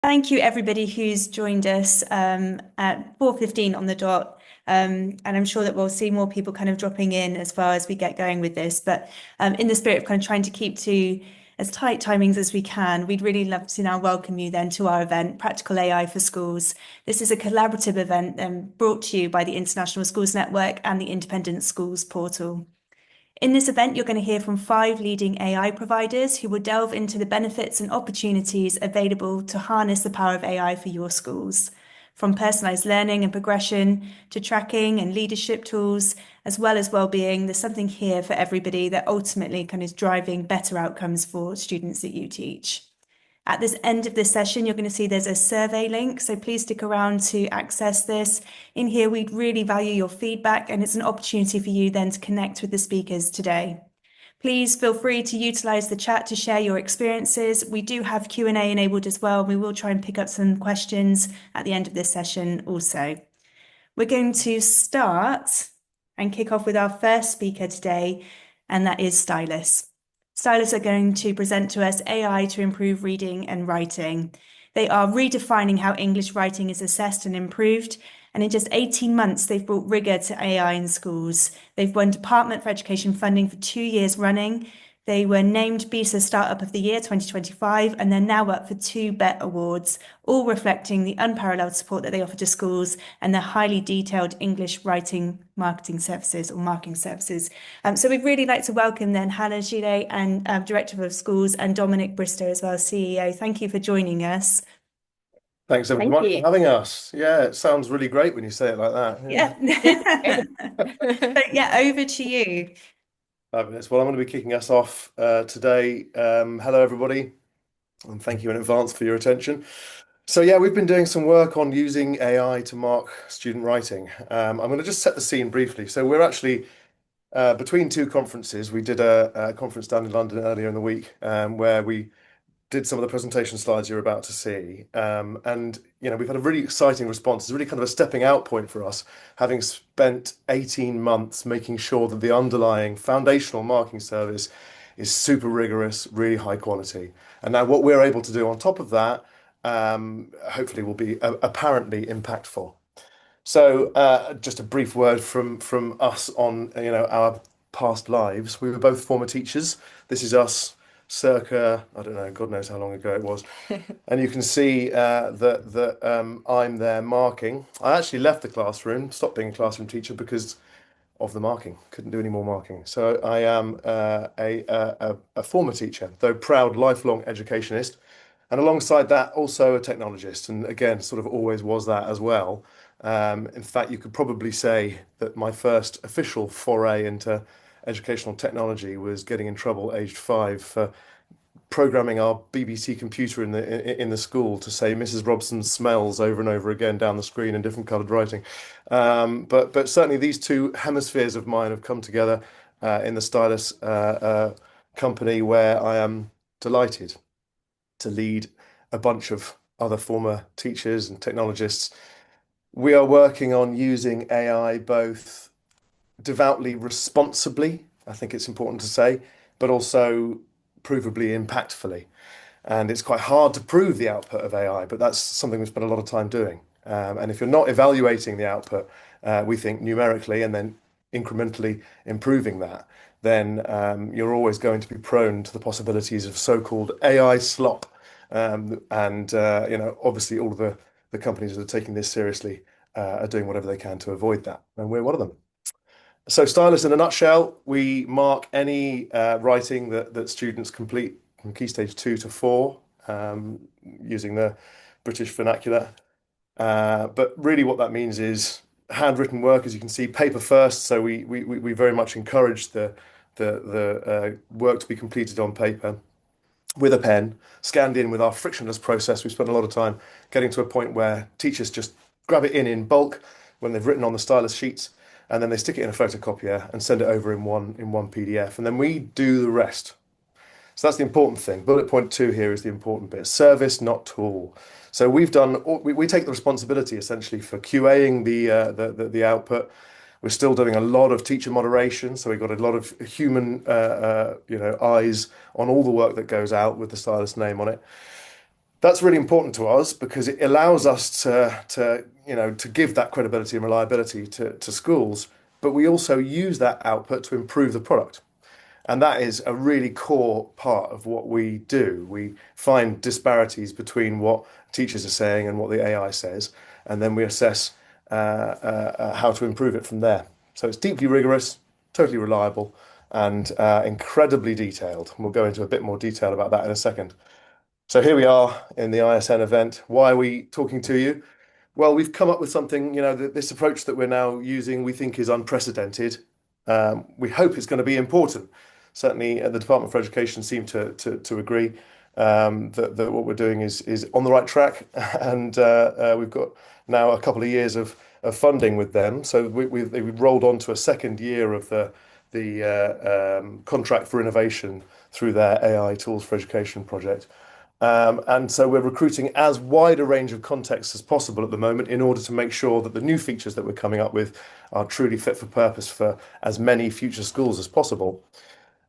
Thank you, everybody who's joined us at 4:15 on the dot. And I'm sure that we'll see more people kind of dropping in as far as we get going with this. But in the spirit of kind of trying to keep to as tight timings as we can, we'd really love to now welcome you then to our event, Practical AI for Schools. This is a collaborative event brought to you by the International Schools Network and the Independent Schools Portal. In this event, you're going to hear from 5 leading AI providers who will delve into the benefits and opportunities available to harness the power of AI for your schools. From personalised learning and progression to tracking and leadership tools, as well as well-being, there's something here for everybody that ultimately kind of is driving better outcomes for students that you teach. At this end of this session, you're going to see there's a survey link, so please stick around to access this. In here, we'd really value your feedback, and it's an opportunity for you then to connect with the speakers today. Please feel free to utilize the chat to share your experiences. We do have Q&A enabled as well. We will try and pick up some questions at the end of this session also. We're going to start and kick off with our first speaker today, and that is Stylus. Stylus are going to present to us AI to improve reading and writing. They are redefining how English writing is assessed and improved. And in just 18 months, they've brought rigor to AI in schools. They've won Department for Education funding for 2 years running. They were named BESA Startup of the Year 2025, and they're now up for 2 BET Awards, all reflecting the unparalleled support that they offer to schools and their highly detailed English writing marketing services or marking services. So we'd really like to welcome then Hannah Gillet, and Director of Schools, and Dominic Bristow as well, CEO. Thank you for joining us. Thanks ever so much for having us. Yeah, it sounds really great when you say it like that. Yeah. But yeah, over to you. Fabulous. Well, I'm going to be kicking us off today. Hello, everybody, and thank you in advance for your attention. So yeah, we've been doing some work on using AI to mark student writing. I'm going to just set the scene briefly. So we're actually between 2 conferences. We did a conference down in London earlier in the week where we did some of the presentation slides you're about to see. And, we've had a really exciting response. It's really kind of a stepping out point for us, having spent 18 months making sure that the underlying foundational marking service is super rigorous, really high quality. And now what we're able to do on top of that, hopefully will be apparently impactful. So just a brief word from us on, our past lives. We were both former teachers. This is us circa, I don't know, God knows how long ago it was. And you can see that I'm there marking. I actually left the classroom, stopped being a classroom teacher because of the marking. Couldn't do any more marking. So I am a former teacher, though proud lifelong educationist. And alongside that, also a technologist. And again, sort of always was that as well. In fact, you could probably say that my first official foray into educational technology was getting in trouble aged 5 for programming our BBC computer in the school to say Mrs. Robson smells over and over again down the screen in different coloured writing. But certainly these 2 hemispheres of mine have come together in the Stylus company, where I am delighted to lead a bunch of other former teachers and technologists. We are working on using AI both devoutly responsibly, I think it's important to say, but also provably impactfully. And it's quite hard to prove the output of AI, but that's something we spend a lot of time doing. And if you're not evaluating the output, we think numerically and then incrementally improving that, then you're always going to be prone to the possibilities of so-called AI slop. Obviously all of the companies that are taking this seriously are doing whatever they can to avoid that. And we're one of them. So Stylus in a nutshell, we mark any writing that students complete from Key Stage 2 to 4 using the British vernacular. But really what that means is handwritten work, as you can see, paper first. So we very much encourage the work to be completed on paper with a pen, scanned in with our frictionless process. We spent a lot of time getting to a point where teachers just grab it in bulk when they've written on the Stylus sheets, and then they stick it in a photocopier and send it over in one PDF, and then we do the rest. So that's the important thing. Bullet point 2 here is the important bit: service, not tool. So we take the responsibility essentially for QAing the output. We're still doing a lot of teacher moderation, so we've got a lot of human eyes on all the work that goes out with the Stylus name on it. That's really important to us because it allows us to give that credibility and reliability to schools, but we also use that output to improve the product. And that is a really core part of what we do. We find disparities between what teachers are saying and what the AI says, and then we assess how to improve it from there. So it's deeply rigorous, totally reliable, and incredibly detailed. We'll go into a bit more detail about that in a second. So here we are in the ISN event. Why are we talking to you? Well, we've come up with something, this approach that we're now using, we think is unprecedented. We hope it's going to be important. Certainly, the Department for Education seem to agree that what we're doing is on the right track, and we've got now a couple of years of funding with them. So we've rolled on to a second year of the contract for innovation through their AI Tools for Education project. And so we're recruiting as wide a range of contexts as possible at the moment in order to make sure that the new features that we're coming up with are truly fit for purpose for as many future schools as possible.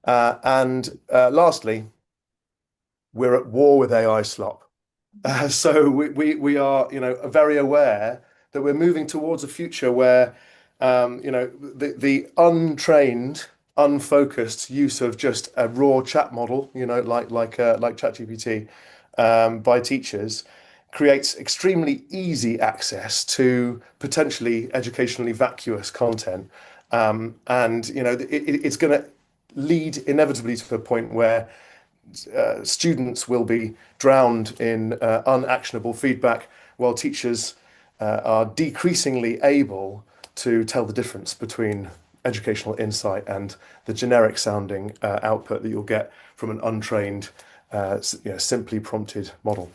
And lastly, we're at war with AI slop. So we are, very aware that we're moving towards a future where, the untrained, unfocused use of just a raw chat model, like ChatGPT, by teachers, creates extremely easy access to potentially educationally vacuous content, and it's going to lead inevitably to a point where students will be drowned in unactionable feedback, while teachers are decreasingly able to tell the difference between educational insight and the generic sounding output that you'll get from an untrained, simply prompted model.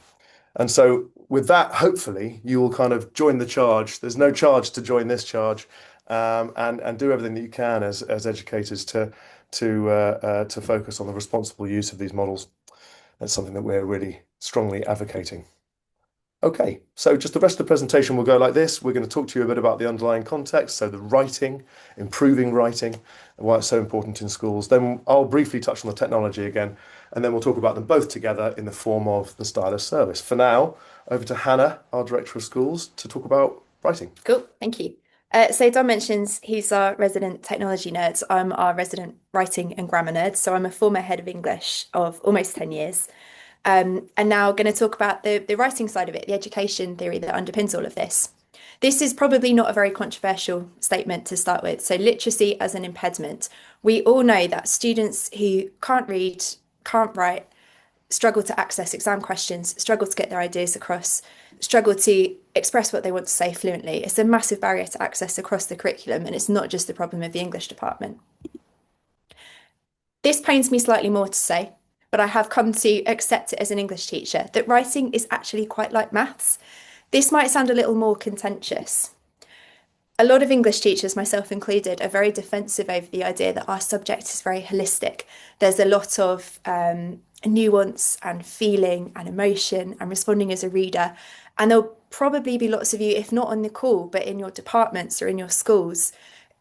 And so, with that, hopefully, you will kind of join the charge. There's no charge to join this charge, and do everything that you can as educators to focus on the responsible use of these models. That's something that we're really strongly advocating. Okay, so just the rest of the presentation will go like this. We're going to talk to you a bit about the underlying context, so the writing, improving writing, and why it's so important in schools. Then I'll briefly touch on the technology again, and then we'll talk about them both together in the form of the stylus service. For now, over to Hannah, our Director of Schools, to talk about writing. Cool, thank you. So Dom mentions he's our resident technology nerd. I'm our resident writing and grammar nerd. So I'm a former head of English of almost 10 years. And now going to talk about the writing side of it, the education theory that underpins all of this. This is probably not a very controversial statement to start with. So literacy as an impediment. We all know that students who can't read, can't write, struggle to access exam questions, struggle to get their ideas across, struggle to express what they want to say fluently. It's a massive barrier to access across the curriculum, and it's not just the problem of the English department. This pains me slightly more to say, but I have come to accept it as an English teacher, that writing is actually quite like maths. This might sound a little more contentious. A lot of English teachers, myself included, are very defensive over the idea that our subject is very holistic. There's a lot of nuance and feeling and emotion and responding as a reader. And there'll probably be lots of you, if not on the call, but in your departments or in your schools,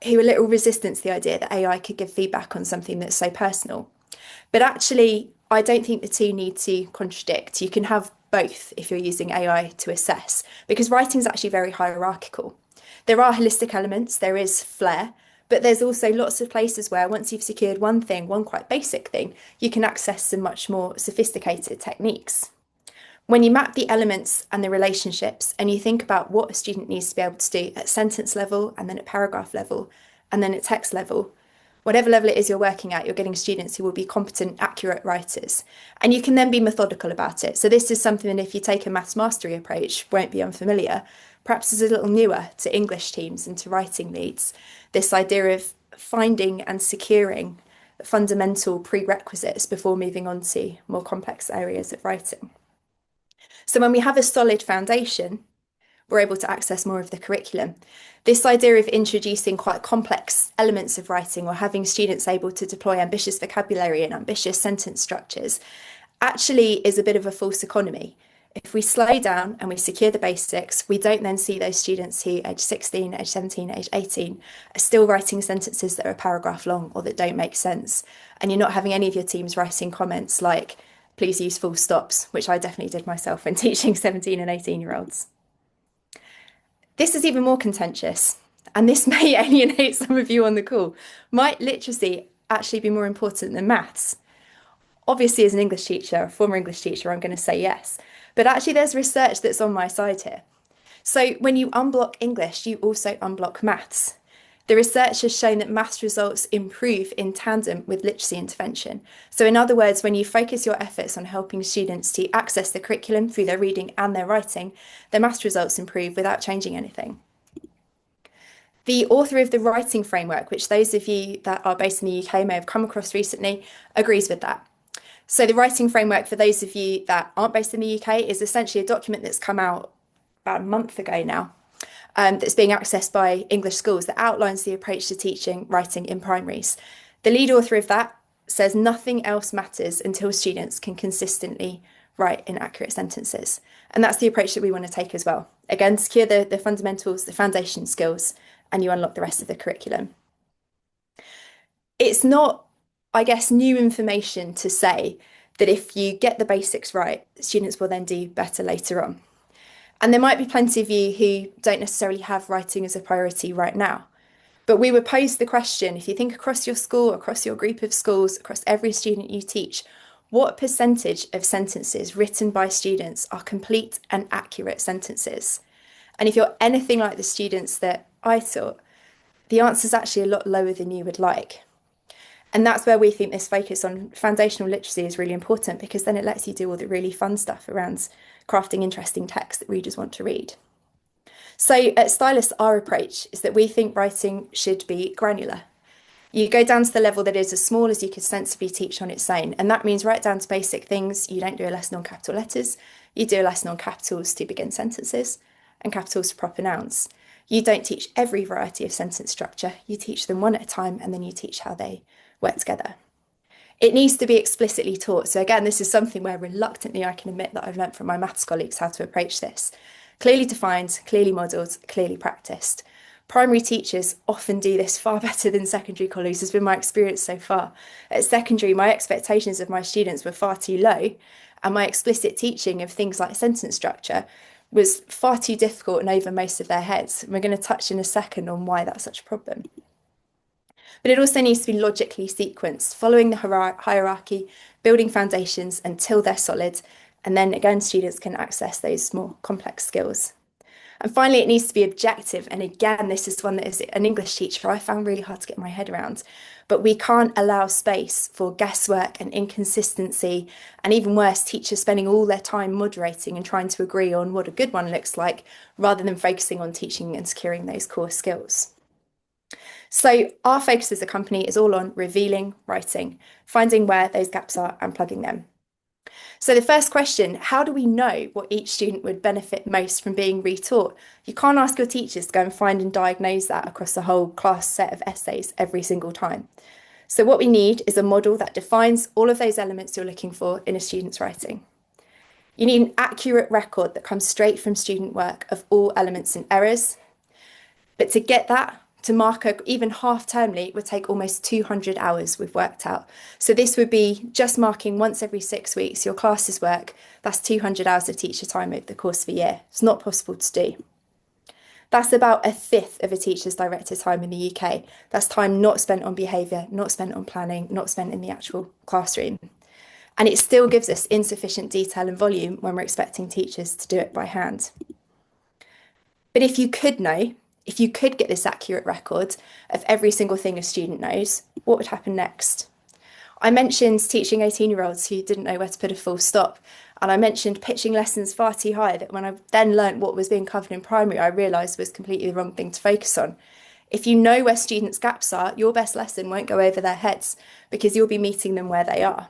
who are a little resistant to the idea that AI could give feedback on something that's so personal. But actually, I don't think the two need to contradict. You can have both if you're using AI to assess, because writing is actually very hierarchical. There are holistic elements, there is flair, but there's also lots of places where once you've secured one thing, one quite basic thing, you can access some much more sophisticated techniques. When you map the elements and the relationships and you think about what a student needs to be able to do at sentence level and then at paragraph level and then at text level, whatever level it is you're working at, you're getting students who will be competent, accurate writers. And you can then be methodical about it. So this is something that if you take a maths mastery approach, won't be unfamiliar. Perhaps is a little newer to English teams and to writing leads. This idea of finding and securing fundamental prerequisites before moving on to more complex areas of writing. So when we have a solid foundation, we're able to access more of the curriculum. This idea of introducing quite complex elements of writing or having students able to deploy ambitious vocabulary and ambitious sentence structures actually is a bit of a false economy. If we slow down and we secure the basics, we don't then see those students who age 16, age 17, age 18 are still writing sentences that are a paragraph long or that don't make sense. And you're not having any of your teams writing comments like, please use full stops, which I definitely did myself when teaching 17 and 18-year-olds. This is even more contentious, and this may alienate some of you on the call. Might literacy actually be more important than maths? Obviously, as an English teacher, a former English teacher, I'm going to say yes. But actually, there's research that's on my side here. So when you unblock English, you also unblock maths. The research has shown that maths results improve in tandem with literacy intervention. So in other words, when you focus your efforts on helping students to access the curriculum through their reading and their writing, their maths results improve without changing anything. The author of the writing framework, which those of you that are based in the UK may have come across recently, agrees with that. So the writing framework, for those of you that aren't based in the UK, is essentially a document that's come out about a month ago now, that's being accessed by English schools, that outlines the approach to teaching writing in primaries. The lead author of that says nothing else matters until students can consistently write in accurate sentences. And that's the approach that we want to take as well. Again, secure the fundamentals, the foundation skills, and you unlock the rest of the curriculum. It's not, I guess, new information to say that if you get the basics right, students will then do better later on. And there might be plenty of you who don't necessarily have writing as a priority right now. But we would pose the question, if you think across your school, across your group of schools, across every student you teach, what percentage of sentences written by students are complete and accurate sentences? And if you're anything like the students that I taught, the answer is actually a lot lower than you would like. And that's where we think this focus on foundational literacy is really important, because then it lets you do all the really fun stuff around crafting interesting text that readers want to read. So at Stylus, our approach is that we think writing should be granular. You go down to the level that is as small as you could sensibly teach on its own. And that means right down to basic things. You don't do a lesson on capital letters. You do a lesson on capitals to begin sentences and capitals for proper nouns. You don't teach every variety of sentence structure. You teach them one at a time, and then you teach how they work together. It needs to be explicitly taught. So again, this is something where reluctantly I can admit that I've learnt from my maths colleagues how to approach this. Clearly defined, clearly modelled, clearly practised. Primary teachers often do this far better than secondary colleagues, has been my experience so far. At secondary, my expectations of my students were far too low, and my explicit teaching of things like sentence structure was far too difficult and over most of their heads. And we're going to touch in a second on why that's such a problem. But it also needs to be logically sequenced, following the hierarchy, building foundations until they're solid, and then again, students can access those more complex skills. And finally, it needs to be objective. And again, this is one that as an English teacher, I found really hard to get my head around. But we can't allow space for guesswork and inconsistency, and even worse, teachers spending all their time moderating and trying to agree on what a good one looks like, rather than focusing on teaching and securing those core skills. So our focus as a company is all on revealing writing, finding where those gaps are and plugging them. So the first question, how do we know what each student would benefit most from being retaught? You can't ask your teachers to go and find and diagnose that across the whole class set of essays every single time. So what we need is a model that defines all of those elements you're looking for in a student's writing. You need an accurate record that comes straight from student work of all elements and errors. But to get that, to mark even half-termly would take almost 200 hours, we've worked out. So this would be just marking once every 6 weeks your classes work. That's 200 hours of teacher time over the course of a year. It's not possible to do. That's about a fifth of a teacher's director time in the UK. That's time not spent on behaviour, not spent on planning, not spent in the actual classroom. And it still gives us insufficient detail and volume when we're expecting teachers to do it by hand. But if you could get this accurate record of every single thing a student knows, what would happen next? I mentioned teaching 18-year-olds who didn't know where to put a full stop. And I mentioned pitching lessons far too high that when I then learnt what was being covered in primary, I realised was completely the wrong thing to focus on. If you know where students' gaps are, your best lesson won't go over their heads because you'll be meeting them where they are.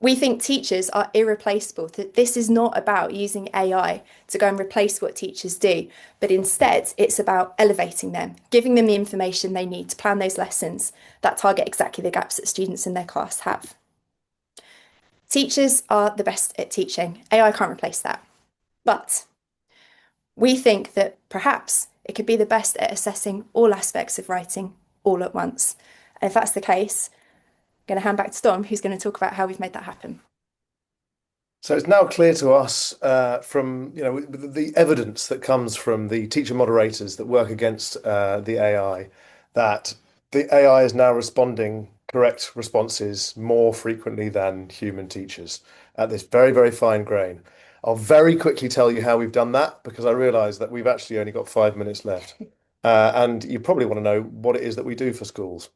We think teachers are irreplaceable, that this is not about using AI to go and replace what teachers do, but instead it's about elevating them, giving them the information they need to plan those lessons that target exactly the gaps that students in their class have. Teachers are the best at teaching. AI can't replace that. But we think that perhaps it could be the best at assessing all aspects of writing all at once. And if that's the case, going to hand back to Dom, who's going to talk about how we've made that happen. So it's now clear to us from the evidence that comes from the teacher moderators that work against the AI that the AI is now responding correct responses more frequently than human teachers at this very, very fine grain. I'll very quickly tell you how we've done that because I realize that we've actually only got 5 minutes left. And you probably want to know what it is that we do for schools.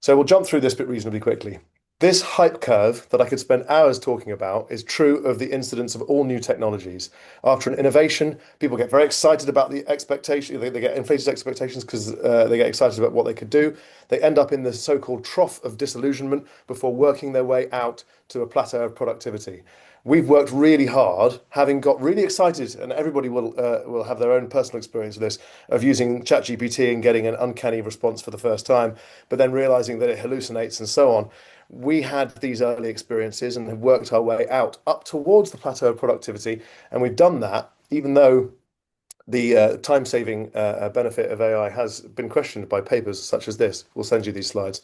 So we'll jump through this bit reasonably quickly. This hype curve that I could spend hours talking about is true of the incidence of all new technologies. After an innovation, people get very excited about the expectation. They get inflated expectations because they get excited about what they could do. They end up in the so-called trough of disillusionment before working their way out to a plateau of productivity. We've worked really hard, having got really excited, and everybody will have their own personal experience of this, of using ChatGPT and getting an uncanny response for the first time, but then realizing that it hallucinates and so on. We had these early experiences and have worked our way out up towards the plateau of productivity, and we've done that even though the time-saving benefit of AI has been questioned by papers such as this. We'll send you these slides.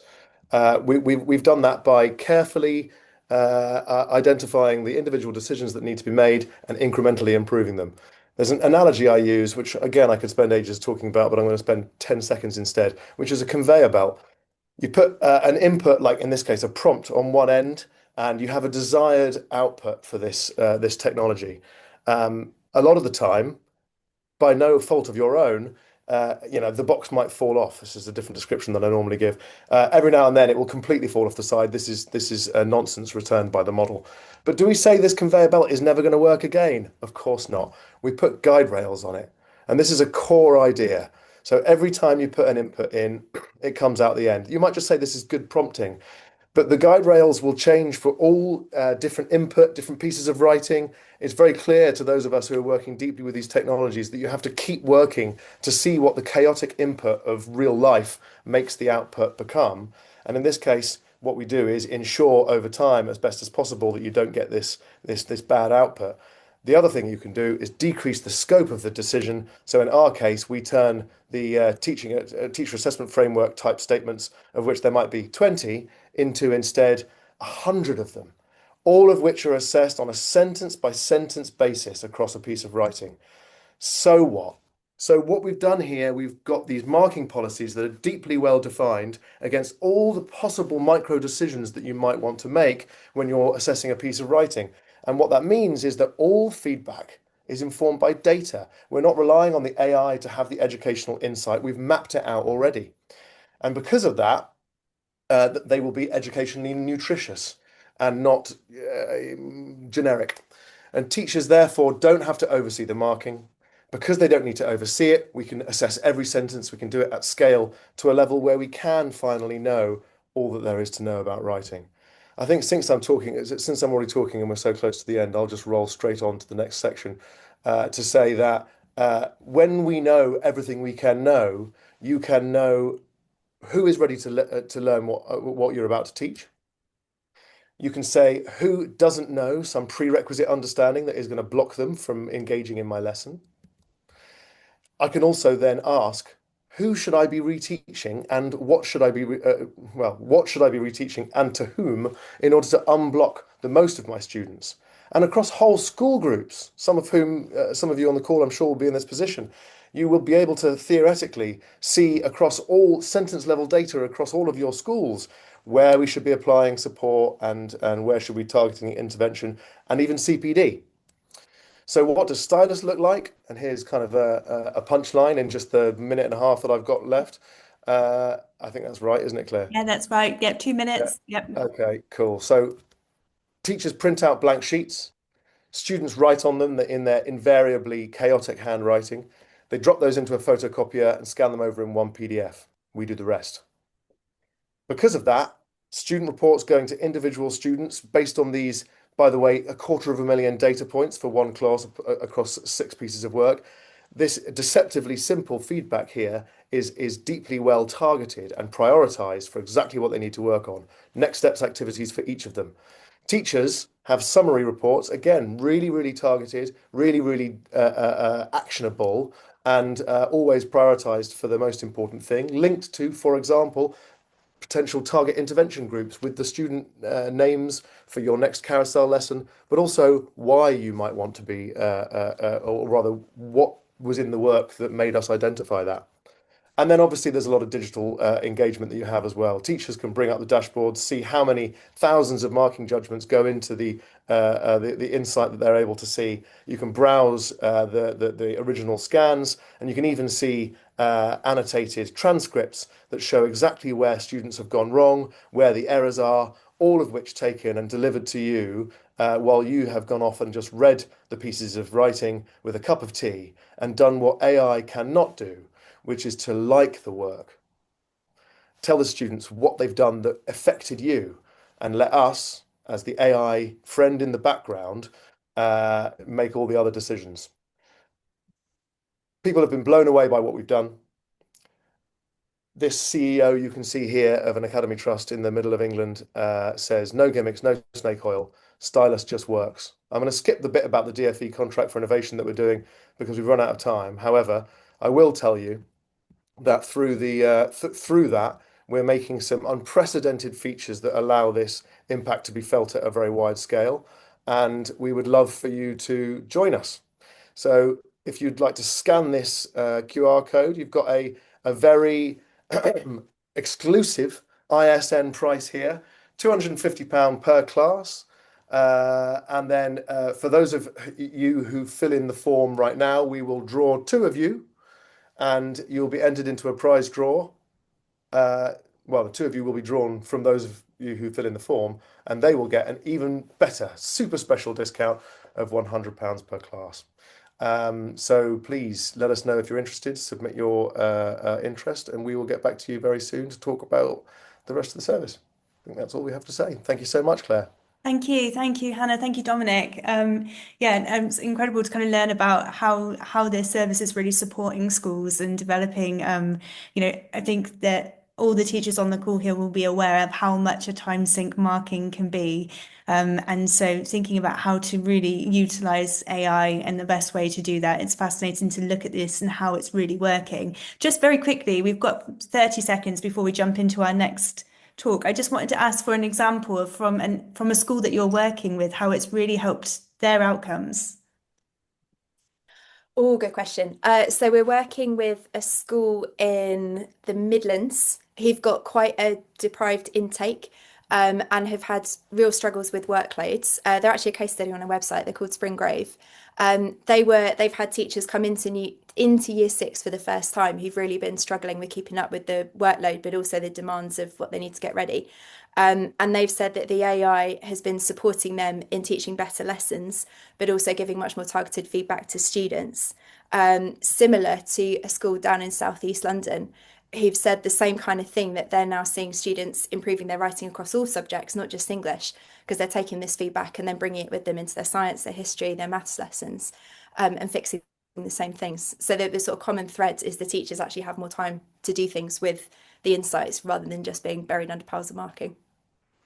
We've done that by carefully identifying the individual decisions that need to be made and incrementally improving them. There's an analogy I use, which again I could spend ages talking about, but I'm going to spend 10 seconds instead, which is a conveyor belt. You put an input, like in this case, a prompt on one end, and you have a desired output for this technology. A lot of the time, by no fault of your own, the box might fall off. This is a different description than I normally give. Every now and then, it will completely fall off the side. This is nonsense returned by the model. But do we say this conveyor belt is never going to work again? Of course not. We put guide rails on it, and this is a core idea. So every time you put an input in, it comes out the end. You might just say this is good prompting, but the guide rails will change for all different input, different pieces of writing. It's very clear to those of us who are working deeply with these technologies that you have to keep working to see what the chaotic input of real life makes the output become. And in this case, what we do is ensure over time, as best as possible, that you don't get this bad output. The other thing you can do is decrease the scope of the decision. So in our case, we turn the teacher assessment framework type statements, of which there might be 20, into instead 100 of them, all of which are assessed on a sentence by sentence basis across a piece of writing. So what? So what we've done here, we've got these marking policies that are deeply well defined against all the possible micro decisions that you might want to make when you're assessing a piece of writing. And what that means is that all feedback is informed by data. We're not relying on the AI to have the educational insight. We've mapped it out already. And because of that, they will be educationally nutritious and not generic. And teachers, therefore, don't have to oversee the marking. Because they don't need to oversee it, we can assess every sentence, we can do it at scale to a level where we can finally know all that there is to know about writing. I think since I'm already talking and we're so close to the end, I'll just roll straight on to the next section to say that when we know everything we can know, you can know who is ready to learn what you're about to teach. You can say who doesn't know some prerequisite understanding that is going to block them from engaging in my lesson. I can also then ask, who should I be reteaching and what should I be reteaching and to whom in order to unblock the most of my students? And across whole school groups, some of you on the call, I'm sure, will be in this position. You will be able to theoretically see across all sentence level data across all of your schools where we should be applying support and where should we be targeting intervention and even CPD. So what does stylus look like? And here's kind of a punchline in just the minute and a half that I've got left. I think that's right, isn't it, Claire? Yeah, that's right. Yep, 2 minutes. Yep. Okay, cool. So teachers print out blank sheets. Students write on them in their invariably chaotic handwriting. They drop those into a photocopier and scan them over in one PDF. We do the rest. Because of that, student reports going to individual students based on these, by the way, 250,000 data points for one class across 6 pieces of work. This deceptively simple feedback here is deeply well targeted and prioritized for exactly what they need to work on. Next steps activities for each of them. Teachers have summary reports, again, really, really targeted, really, really actionable, and always prioritized for the most important thing, linked to, for example, potential target intervention groups with the student names for your next carousel lesson, but also why you might want to be, or rather, what was in the work that made us identify that. And then obviously there's a lot of digital engagement that you have as well. Teachers can bring up the dashboards, see how many thousands of marking judgments go into the insight that they're able to see. You can browse the original scans, and you can even see annotated transcripts that show exactly where students have gone wrong, where the errors are, all of which taken and delivered to you while you have gone off and just read the pieces of writing with a cup of tea and done what AI cannot do, which is to like the work. Tell the students what they've done that affected you, and let us, as the AI friend in the background, make all the other decisions. People have been blown away by what we've done. This CEO you can see here of an academy trust in the middle of England says, no gimmicks, no snake oil, stylus just works. I'm going to skip the bit about the DfE contract for innovation that we're doing because we've run out of time. However, I will tell you that through that we're making some unprecedented features that allow this impact to be felt at a very wide scale, and we would love for you to join us. So if you'd like to scan this QR code, you've got a very exclusive ISN price here, £250 per class. And then for those of you who fill in the form right now, we will draw two of you, and you'll be entered into a prize draw. Well, the two of you will be drawn from those of you who fill in the form, and they will get an even better, super special discount of £100 per class. So please let us know if you're interested, submit your interest, and we will get back to you very soon to talk about the rest of the service. I think that's all we have to say. Thank you so much, Claire. Thank you, Hannah. Thank you, Dominic. It's incredible to kind of learn about how this service is really supporting schools and developing. I think that all the teachers on the call here will be aware of how much a time sync marking can be. And so thinking about how to really utilize AI and the best way to do that, it's fascinating to look at this and how it's really working. Just very quickly, we've got 30 seconds before we jump into our next talk. I just wanted to ask for an example from a school that you're working with, how it's really helped their outcomes. Oh, good question. So we're working with a school in the Midlands who've got quite a deprived intake and have had real struggles with workloads. They're actually a case study on a website. They're called Springgrove. They've had teachers come into year six for the first time who've really been struggling with keeping up with the workload, but also the demands of what they need to get ready. And they've said that the AI has been supporting them in teaching better lessons, but also giving much more targeted feedback to students. Similar to a school down in southeast London, who've said the same kind of thing, that they're now seeing students improving their writing across all subjects, not just English, because they're taking this feedback and then bringing it with them into their science, their history, their maths lessons, and fixing the same things. So the sort of common thread is the teachers actually have more time to do things with the insights rather than just being buried under piles of marking.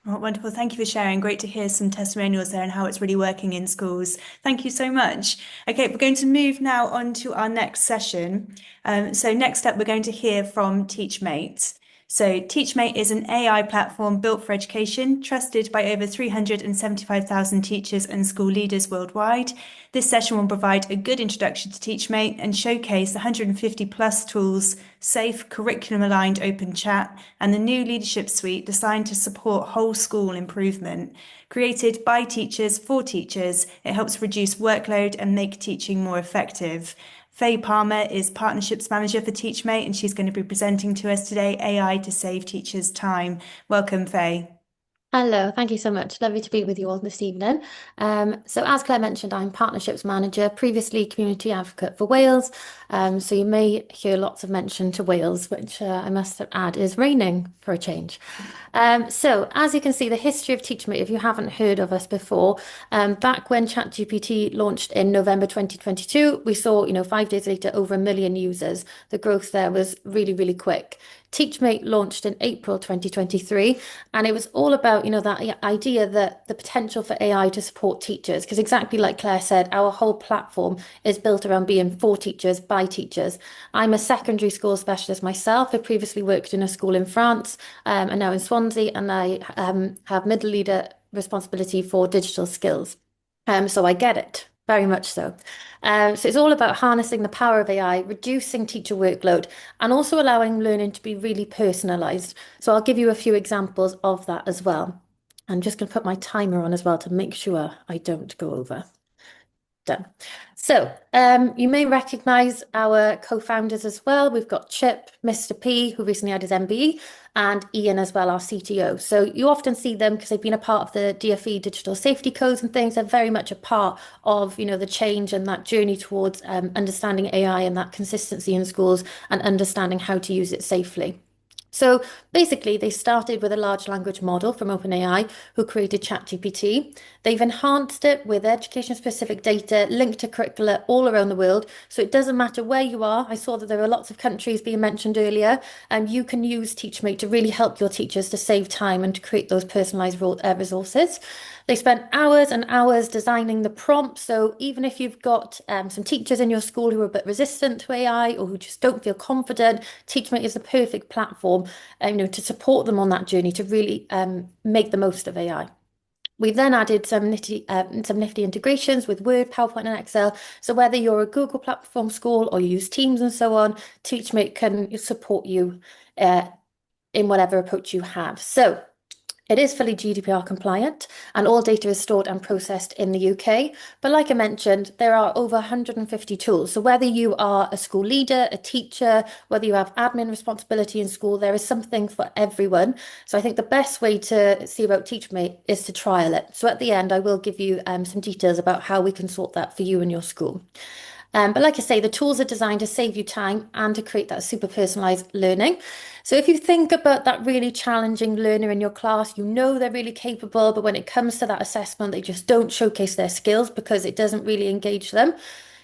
Oh, wonderful. Thank you for sharing. Great to hear some testimonials there and how it's really working in schools. Thank you so much. Okay, we're going to move now on to our next session. So next up, we're going to hear from TeachMate. So TeachMate is an AI platform built for education, trusted by over 375,000 teachers and school leaders worldwide. This session will provide a good introduction to TeachMate and showcase 150 plus tools, safe, curriculum-aligned open chat, and the new leadership suite designed to support whole school improvement. Created by teachers for teachers, it helps reduce workload and make teaching more effective. Faye Palmer is Partnerships Manager for TeachMate, and she's going to be presenting to us today, AI to save teachers time. Welcome, Faye. Hello, thank you so much. Lovely to be with you all this evening. So as Claire mentioned, I'm Partnerships Manager, previously Community Advocate for Wales. So you may hear lots of mention to Wales, which I must add is raining for a change. So as you can see, the history of TeachMate, if you haven't heard of us before, back when ChatGPT launched in November 2022, we saw, 5 days later, over 1 million users. The growth there was really, really quick. TeachMate launched in April 2023, and it was all about, that idea that the potential for AI to support teachers, because exactly like Claire said, our whole platform is built around being for teachers, by teachers. I'm a secondary school specialist myself. I previously worked in a school in France, and now in Swansea, and I have middle leader responsibility for digital skills. So I get it, very much so. So it's all about harnessing the power of AI, reducing teacher workload, and also allowing learning to be really personalised. So I'll give you a few examples of that as well. I'm just going to put my timer on as well to make sure I don't go over. Done. So you may recognize our co-founders as well. We've got Chip, Mr. P, who recently had his MBE, and Ian as well, our CTO. So you often see them because they've been a part of the DfE digital safety codes and things. They're very much a part of, the change and that journey towards understanding AI and that consistency in schools and understanding how to use it safely. So basically, they started with a large language model from OpenAI, who created ChatGPT. They've enhanced it with education-specific data linked to curricula all around the world. So it doesn't matter where you are. I saw that there are lots of countries being mentioned earlier, and you can use TeachMate to really help your teachers to save time and to create those personalised resources. They spent hours and hours designing the prompt. So even if you've got some teachers in your school who are a bit resistant to AI or who just don't feel confident, TeachMate is the perfect platform, to support them on that journey to really make the most of AI. We've then added some nifty integrations with Word, PowerPoint, and Excel. So whether you're a Google platform school or you use Teams and so on, TeachMate can support you in whatever approach you have. So it is fully GDPR compliant, and all data is stored and processed in the UK. But like I mentioned, there are over 150 tools. So whether you are a school leader, a teacher, whether you have admin responsibility in school, there is something for everyone. So I think the best way to see about TeachMate is to trial it. So at the end, I will give you some details about how we can sort that for you and your school. But like I say, the tools are designed to save you time and to create that super personalized learning. So if you think about that really challenging learner in your class, they're really capable, but when it comes to that assessment, they just don't showcase their skills because it doesn't really engage them.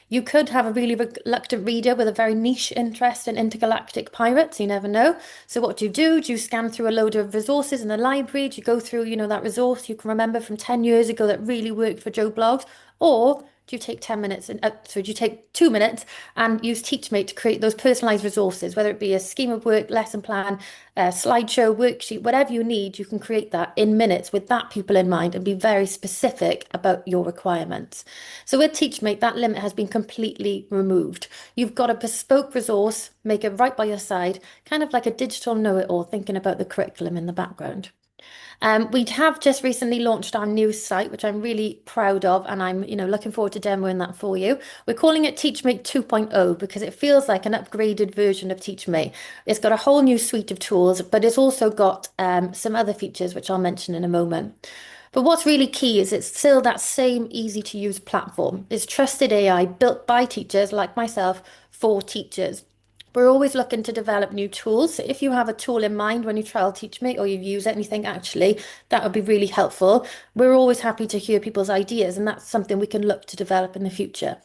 You could have a really reluctant reader with a very niche interest in intergalactic pirates. You never know. So what do? Do you scan through a load of resources in the library? Do you go through, that resource you can remember from 10 years ago that really worked for Joe Blogs? Or do you take 10 minutes and do you take 2 minutes and use TeachMate to create those personalized resources, whether it be a scheme of work, lesson plan, a slideshow, worksheet, whatever you need, you can create that in minutes with that pupil in mind and be very specific about your requirements. So with TeachMate, that limit has been completely removed. You've got a bespoke resource, make it right by your side, kind of like a digital know-it-all, thinking about the curriculum in the background. We have just recently launched our new site, which I'm really proud of, and I'm, looking forward to demoing that for you. We're calling it TeachMate 2.0 because it feels like an upgraded version of TeachMate. It's got a whole new suite of tools, but it's also got some other features, which I'll mention in a moment. But what's really key is it's still that same easy to use platform. It's trusted AI built by teachers like myself for teachers. We're always looking to develop new tools. So if you have a tool in mind when you trial TeachMate or you use it and you think, actually, that would be really helpful, we're always happy to hear people's ideas, and that's something we can look to develop in the future.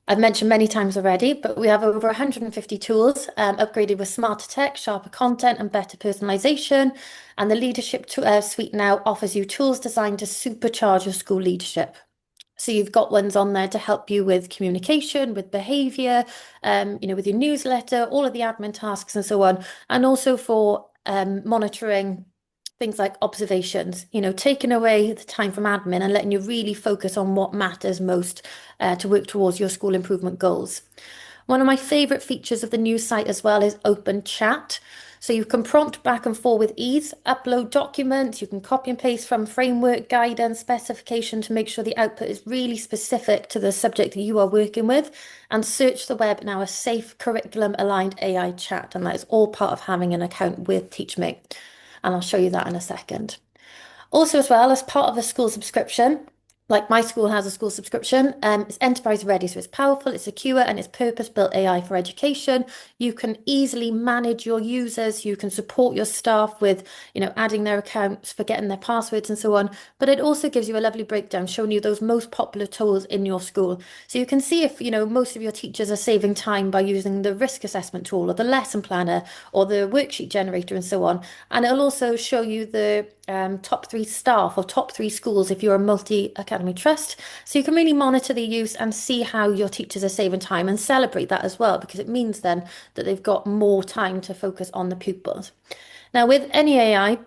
I've mentioned many times already, but we have over 150 tools upgraded with smarter tech, sharper content, and better personalization. And the leadership suite now offers you tools designed to supercharge your school leadership. So you've got ones on there to help you with communication, with behavior, with your newsletter, all of the admin tasks and so on, and also for monitoring things like observations, taking away the time from admin and letting you really focus on what matters most to work towards your school improvement goals. One of my favorite features of the new site as well is open chat. So you can prompt back and forth with ease, upload documents, you can copy and paste from framework, guidance, specification to make sure the output is really specific to the subject that you are working with, and search the web now a safe curriculum aligned AI chat. And that is all part of having an account with TeachMate. And I'll show you that in a second. Also, as well, as part of the school subscription, Like my school has a school subscription. It's enterprise ready, so it's powerful, it's secure, and it's purpose-built AI for education. You can easily manage your users. You can support your staff with, adding their accounts, forgetting their passwords, and so on. But it also gives you a lovely breakdown showing you those most popular tools in your school. So you can see if, most of your teachers are saving time by using the risk assessment tool or the lesson planner or the worksheet generator and so on. And it'll also show you the top 3 staff or top 3 schools if you're a multi-academy trust. So you can really monitor the use and see how your teachers are saving time and celebrate that as well, because it means then that they've got more time to focus on the pupils. Now, with any AI,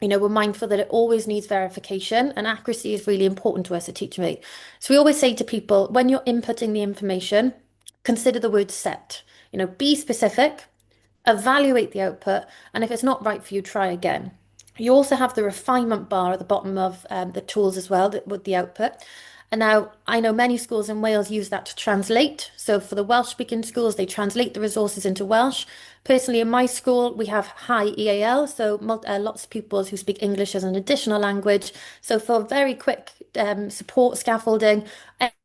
we're mindful that it always needs verification, and accuracy is really important to us at TeacherMate. So we always say to people, when you're inputting the information, consider the word set. Be specific, evaluate the output, and if it's not right for you, try again. You also have the refinement bar at the bottom of the tools as well with the output. And now I know many schools in Wales use that to translate. So for the Welsh speaking schools, they translate the resources into Welsh. Personally, in my school, we have high EAL, so lots of pupils who speak English as an additional language. So for very quick support scaffolding,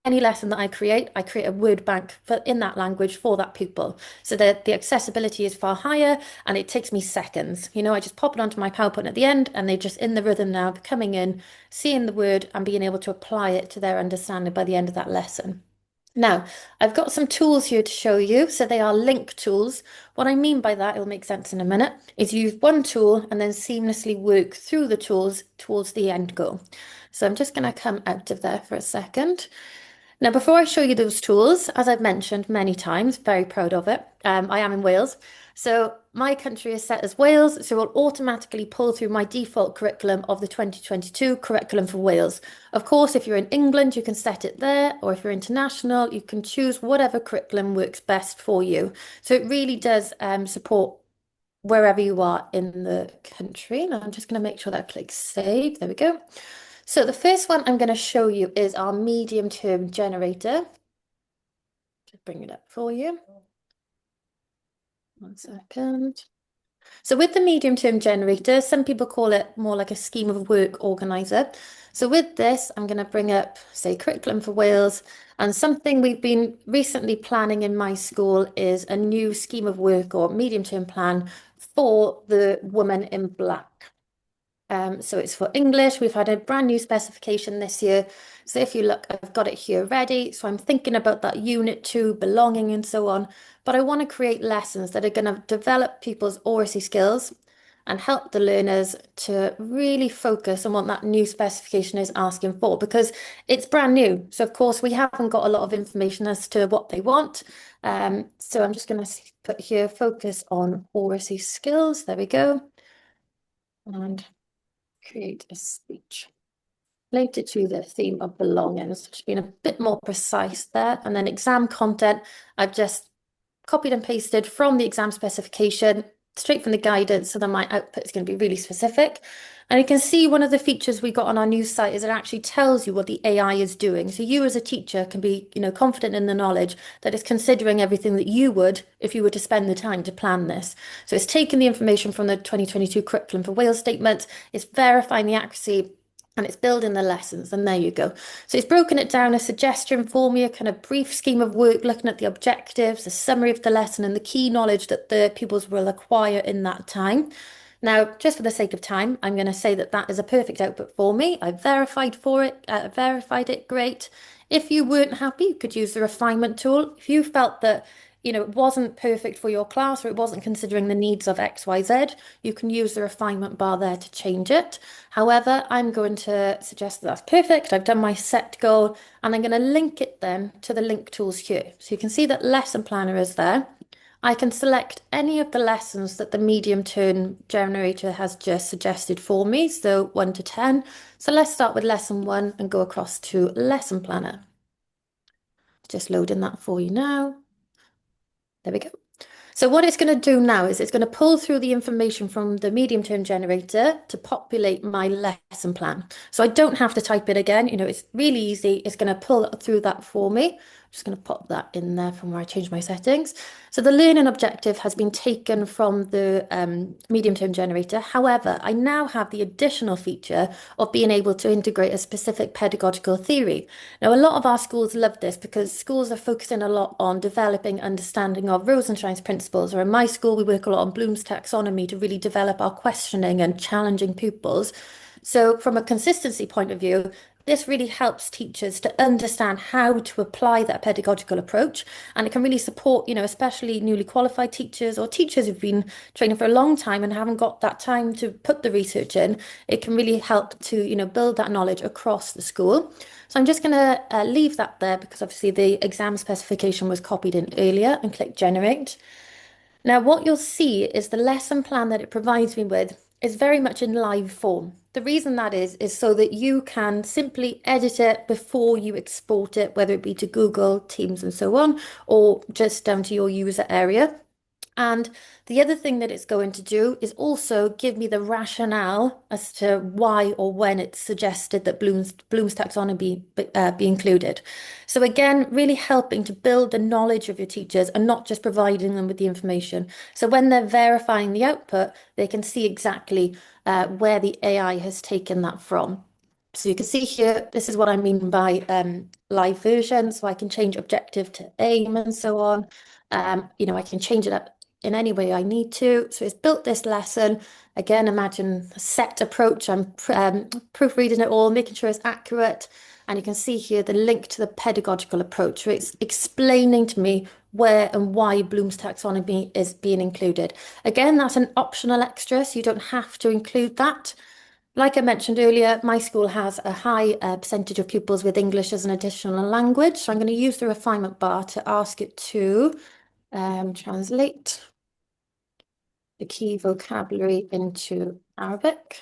any lesson that I create a word bank in that language for that pupil, so that the accessibility is far higher and it takes me seconds. I just pop it onto my PowerPoint at the end and they're just in the rhythm now, coming in, seeing the word and being able to apply it to their understanding by the end of that lesson. Now, I've got some tools here to show you. So they are link tools. What I mean by that, it'll make sense in a minute, is use one tool and then seamlessly work through the tools towards the end goal. So I'm just going to come out of there for a second. Now, before I show you those tools, as I've mentioned many times, very proud of it, I am in Wales. So my country is set as Wales, so it will automatically pull through my default curriculum of the 2022 curriculum for Wales. Of course, if you're in England, you can set it there, or if you're international, you can choose whatever curriculum works best for you. So it really does support wherever you are in the country. Now I'm just going to make sure that I click save. There we go. So the first one I'm going to show you is our medium-term generator. Just bring it up for you. 1 second. So with the medium-term generator, some people call it more like a scheme of work organizer. So with this, I'm going to bring up, say, curriculum for Wales, and something we've been recently planning in my school is a new scheme of work or medium-term plan for the woman in black. So it's for English. We've had a brand new specification this year. So if you look, I've got it here ready. So I'm thinking about that unit 2, belonging and so on. But I want to create lessons that are going to develop people's oracy skills and help the learners to really focus on what that new specification is asking for, because it's brand new. So of course we haven't got a lot of information as to what they want. So I'm just going to put here, focus on oracy skills. There we go. And create a speech related to the theme of belongings. Just being a bit more precise there. And then exam content, I've just copied and pasted from the exam specification straight from the guidance, so that my output is going to be really specific. And you can see one of the features we got on our new site is it actually tells you what the AI is doing. So you as a teacher can be, confident in the knowledge that it's considering everything that you would if you were to spend the time to plan this. So it's taking the information from the 2022 curriculum for Wales statement, it's verifying the accuracy, and it's building the lessons, and there you go. So it's broken it down, a suggestion for me, a kind of brief scheme of work, looking at the objectives, a summary of the lesson, and the key knowledge that the pupils will acquire in that time. Now, just for the sake of time, I'm going to say that that is a perfect output for me. I've verified it, great. If you weren't happy, you could use the refinement tool. If you felt that it wasn't perfect for your class or it wasn't considering the needs of XYZ, you can use the refinement bar there to change it. However, I'm going to suggest that that's perfect. I've done my set goal and I'm going to link it then to the link tools here. So you can see that lesson planner is there. I can select any of the lessons that the medium-term generator has just suggested for me, so 1 to 10. So let's start with lesson 1 and go across to lesson planner. Just loading that for you now. There we go. So what it's going to do now is it's going to pull through the information from the medium-term generator to populate my lesson plan. So I don't have to type it again. It's really easy. It's going to pull through that for me. Just going to pop that in there from where I changed my settings. So the learning objective has been taken from the medium-term generator. However, I now have the additional feature of being able to integrate a specific pedagogical theory. Now, a lot of our schools love this because schools are focusing a lot on developing understanding of Rosenshine's principles, or in my school, we work a lot on Bloom's taxonomy to really develop our questioning and challenging pupils. So from a consistency point of view, this really helps teachers to understand how to apply that pedagogical approach, and it can really support, especially newly qualified teachers or teachers who've been training for a long time and haven't got that time to put the research in. It can really help to, build that knowledge across the school. So I'm just going to leave that there because obviously the exam specification was copied in earlier, and click generate. Now, what you'll see is the lesson plan that it provides me with is very much in live form. The reason that is so that you can simply edit it before you export it, whether it be to Google, Teams, and so on, or just down to your user area. And the other thing that it's going to do is also give me the rationale as to why or when it's suggested that Bloom's taxonomy be included. So again, really helping to build the knowledge of your teachers and not just providing them with the information. So when they're verifying the output, they can see exactly where the AI has taken that from. So you can see here, this is what I mean by live version. So I can change objective to aim and so on. I can change it up in any way I need to. So it's built this lesson. Again, imagine a set approach. I'm proofreading it all, making sure it's accurate. And you can see here the link to the pedagogical approach. So it's explaining to me where and why Bloom's taxonomy is being included. Again, that's an optional extra, so you don't have to include that. Like I mentioned earlier, my school has a high percentage of pupils with English as an additional language. So I'm going to use the refinement bar to ask it to translate the key vocabulary into Arabic.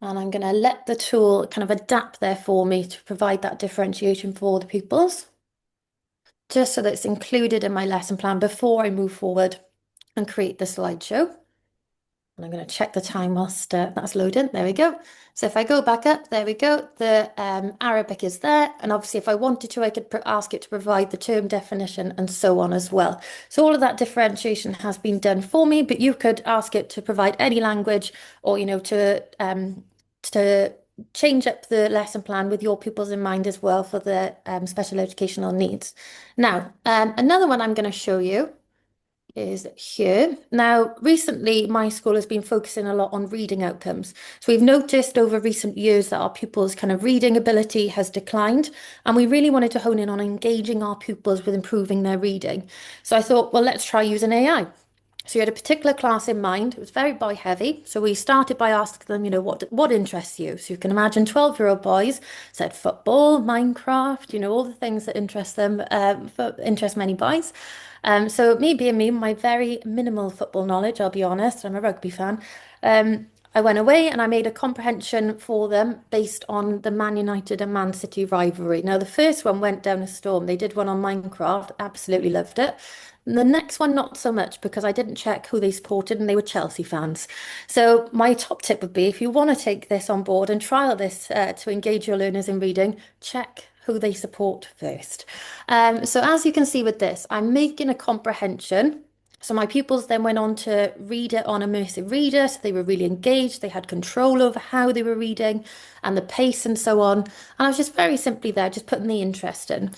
And I'm going to let the tool kind of adapt there for me to provide that differentiation for the pupils, just so that it's included in my lesson plan before I move forward and create the slideshow. And I'm going to check the time whilst that's loading. There we go. So if I go back up, there we go. The Arabic is there. And obviously, if I wanted to, I could ask it to provide the term definition and so on as well. So all of that differentiation has been done for me, but you could ask it to provide any language or, to change up the lesson plan with your pupils in mind as well for the special educational needs. Now, another one I'm going to show you is here. Now, recently, my school has been focusing a lot on reading outcomes. So we've noticed over recent years that our pupils' kind of reading ability has declined, and we really wanted to hone in on engaging our pupils with improving their reading. So I thought, well, let's try using AI. So you had a particular class in mind. It was very boy heavy. So we started by asking them, what interests you? So you can imagine 12-year-old boys said football, Minecraft, all the things that interest them, interest many boys. So me being me, my very minimal football knowledge, I'll be honest, I'm a rugby fan. I went away and I made a comprehension for them based on the Man United and Man City rivalry. Now, the first one went down a storm. They did one on Minecraft, absolutely loved it. And the next one, not so much, because I didn't check who they supported and they were Chelsea fans. So my top tip would be, if you want to take this on board and trial this to engage your learners in reading, check who they support first. So as you can see with this, I'm making a comprehension. So my pupils then went on to read it on Immersive Reader, so they were really engaged, they had control over how they were reading and the pace and so on. And I was just very simply there, just putting the interest in.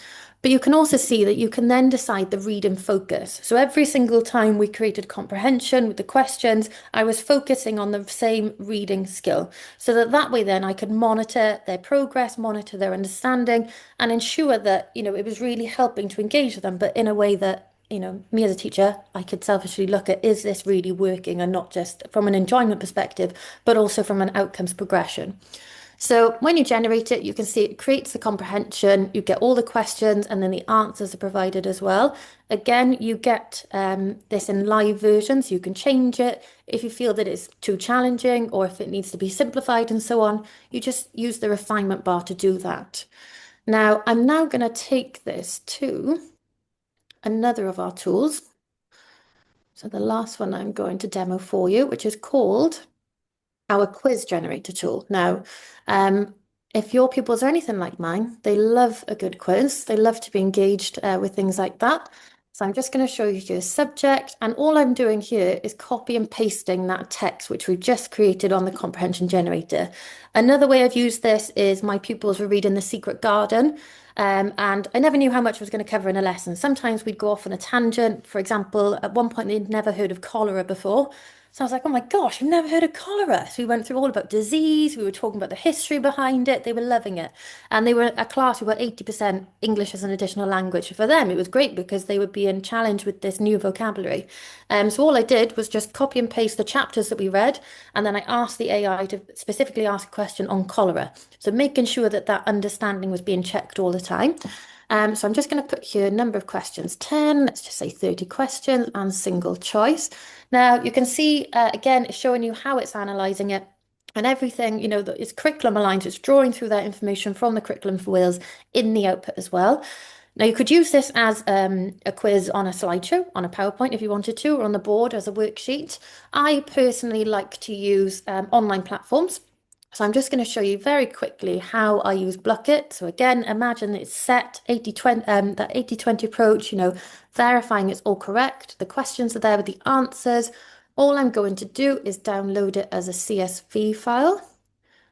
But you can also see that you can then decide the read and focus. So every single time we created comprehension with the questions, I was focusing on the same reading skill. So that way then I could monitor their progress, monitor their understanding, and ensure that, it was really helping to engage with them, but in a way that me as a teacher, I could selfishly look at, is this really working, and not just from an enjoyment perspective, but also from an outcomes progression. So when you generate it, you can see it creates the comprehension, you get all the questions, and then the answers are provided as well. Again, you get this in live version, so you can change it if you feel that it's too challenging or if it needs to be simplified and so on. You just use the refinement bar to do that. Now, I'm now going to take this to another of our tools. So the last one I'm going to demo for you, which is called our quiz generator tool. Now, if your pupils are anything like mine, they love a good quiz. They love to be engaged with things like that. So I'm just going to show you your subject, and all I'm doing here is copy and pasting that text which we've just created on the comprehension generator. Another way I've used this is my pupils were reading The Secret Garden, and I never knew how much I was going to cover in a lesson. Sometimes we'd go off on a tangent. For example, at one point they'd never heard of cholera before. So I was like, oh my gosh, I've never heard of cholera. So we went through all about disease. We were talking about the history behind it. They were loving it. And they were a class who were 80% English as an additional language. For them, it was great because they would be in challenge with this new vocabulary. So all I did was just copy and paste the chapters that we read. And then I asked the AI to specifically ask a question on cholera. So making sure that that understanding was being checked all the time. So I'm just going to put here a number of questions, 10, let's just say 30 questions and single choice. Now you can see, again, it's showing you how it's analysing it and everything, you know, it's curriculum aligned, so it's drawing through that information from the curriculum for Wales in the output as well. Now you could use this as a quiz on a slideshow, on a PowerPoint if you wanted to, or on the board as a worksheet. I personally like to use online platforms. So I'm just going to show you very quickly how I use Blockit. So again, imagine it's set 80-20, that 80-20 approach, you know, verifying it's all correct. The questions are there with the answers. All I'm going to do is download it as a CSV file.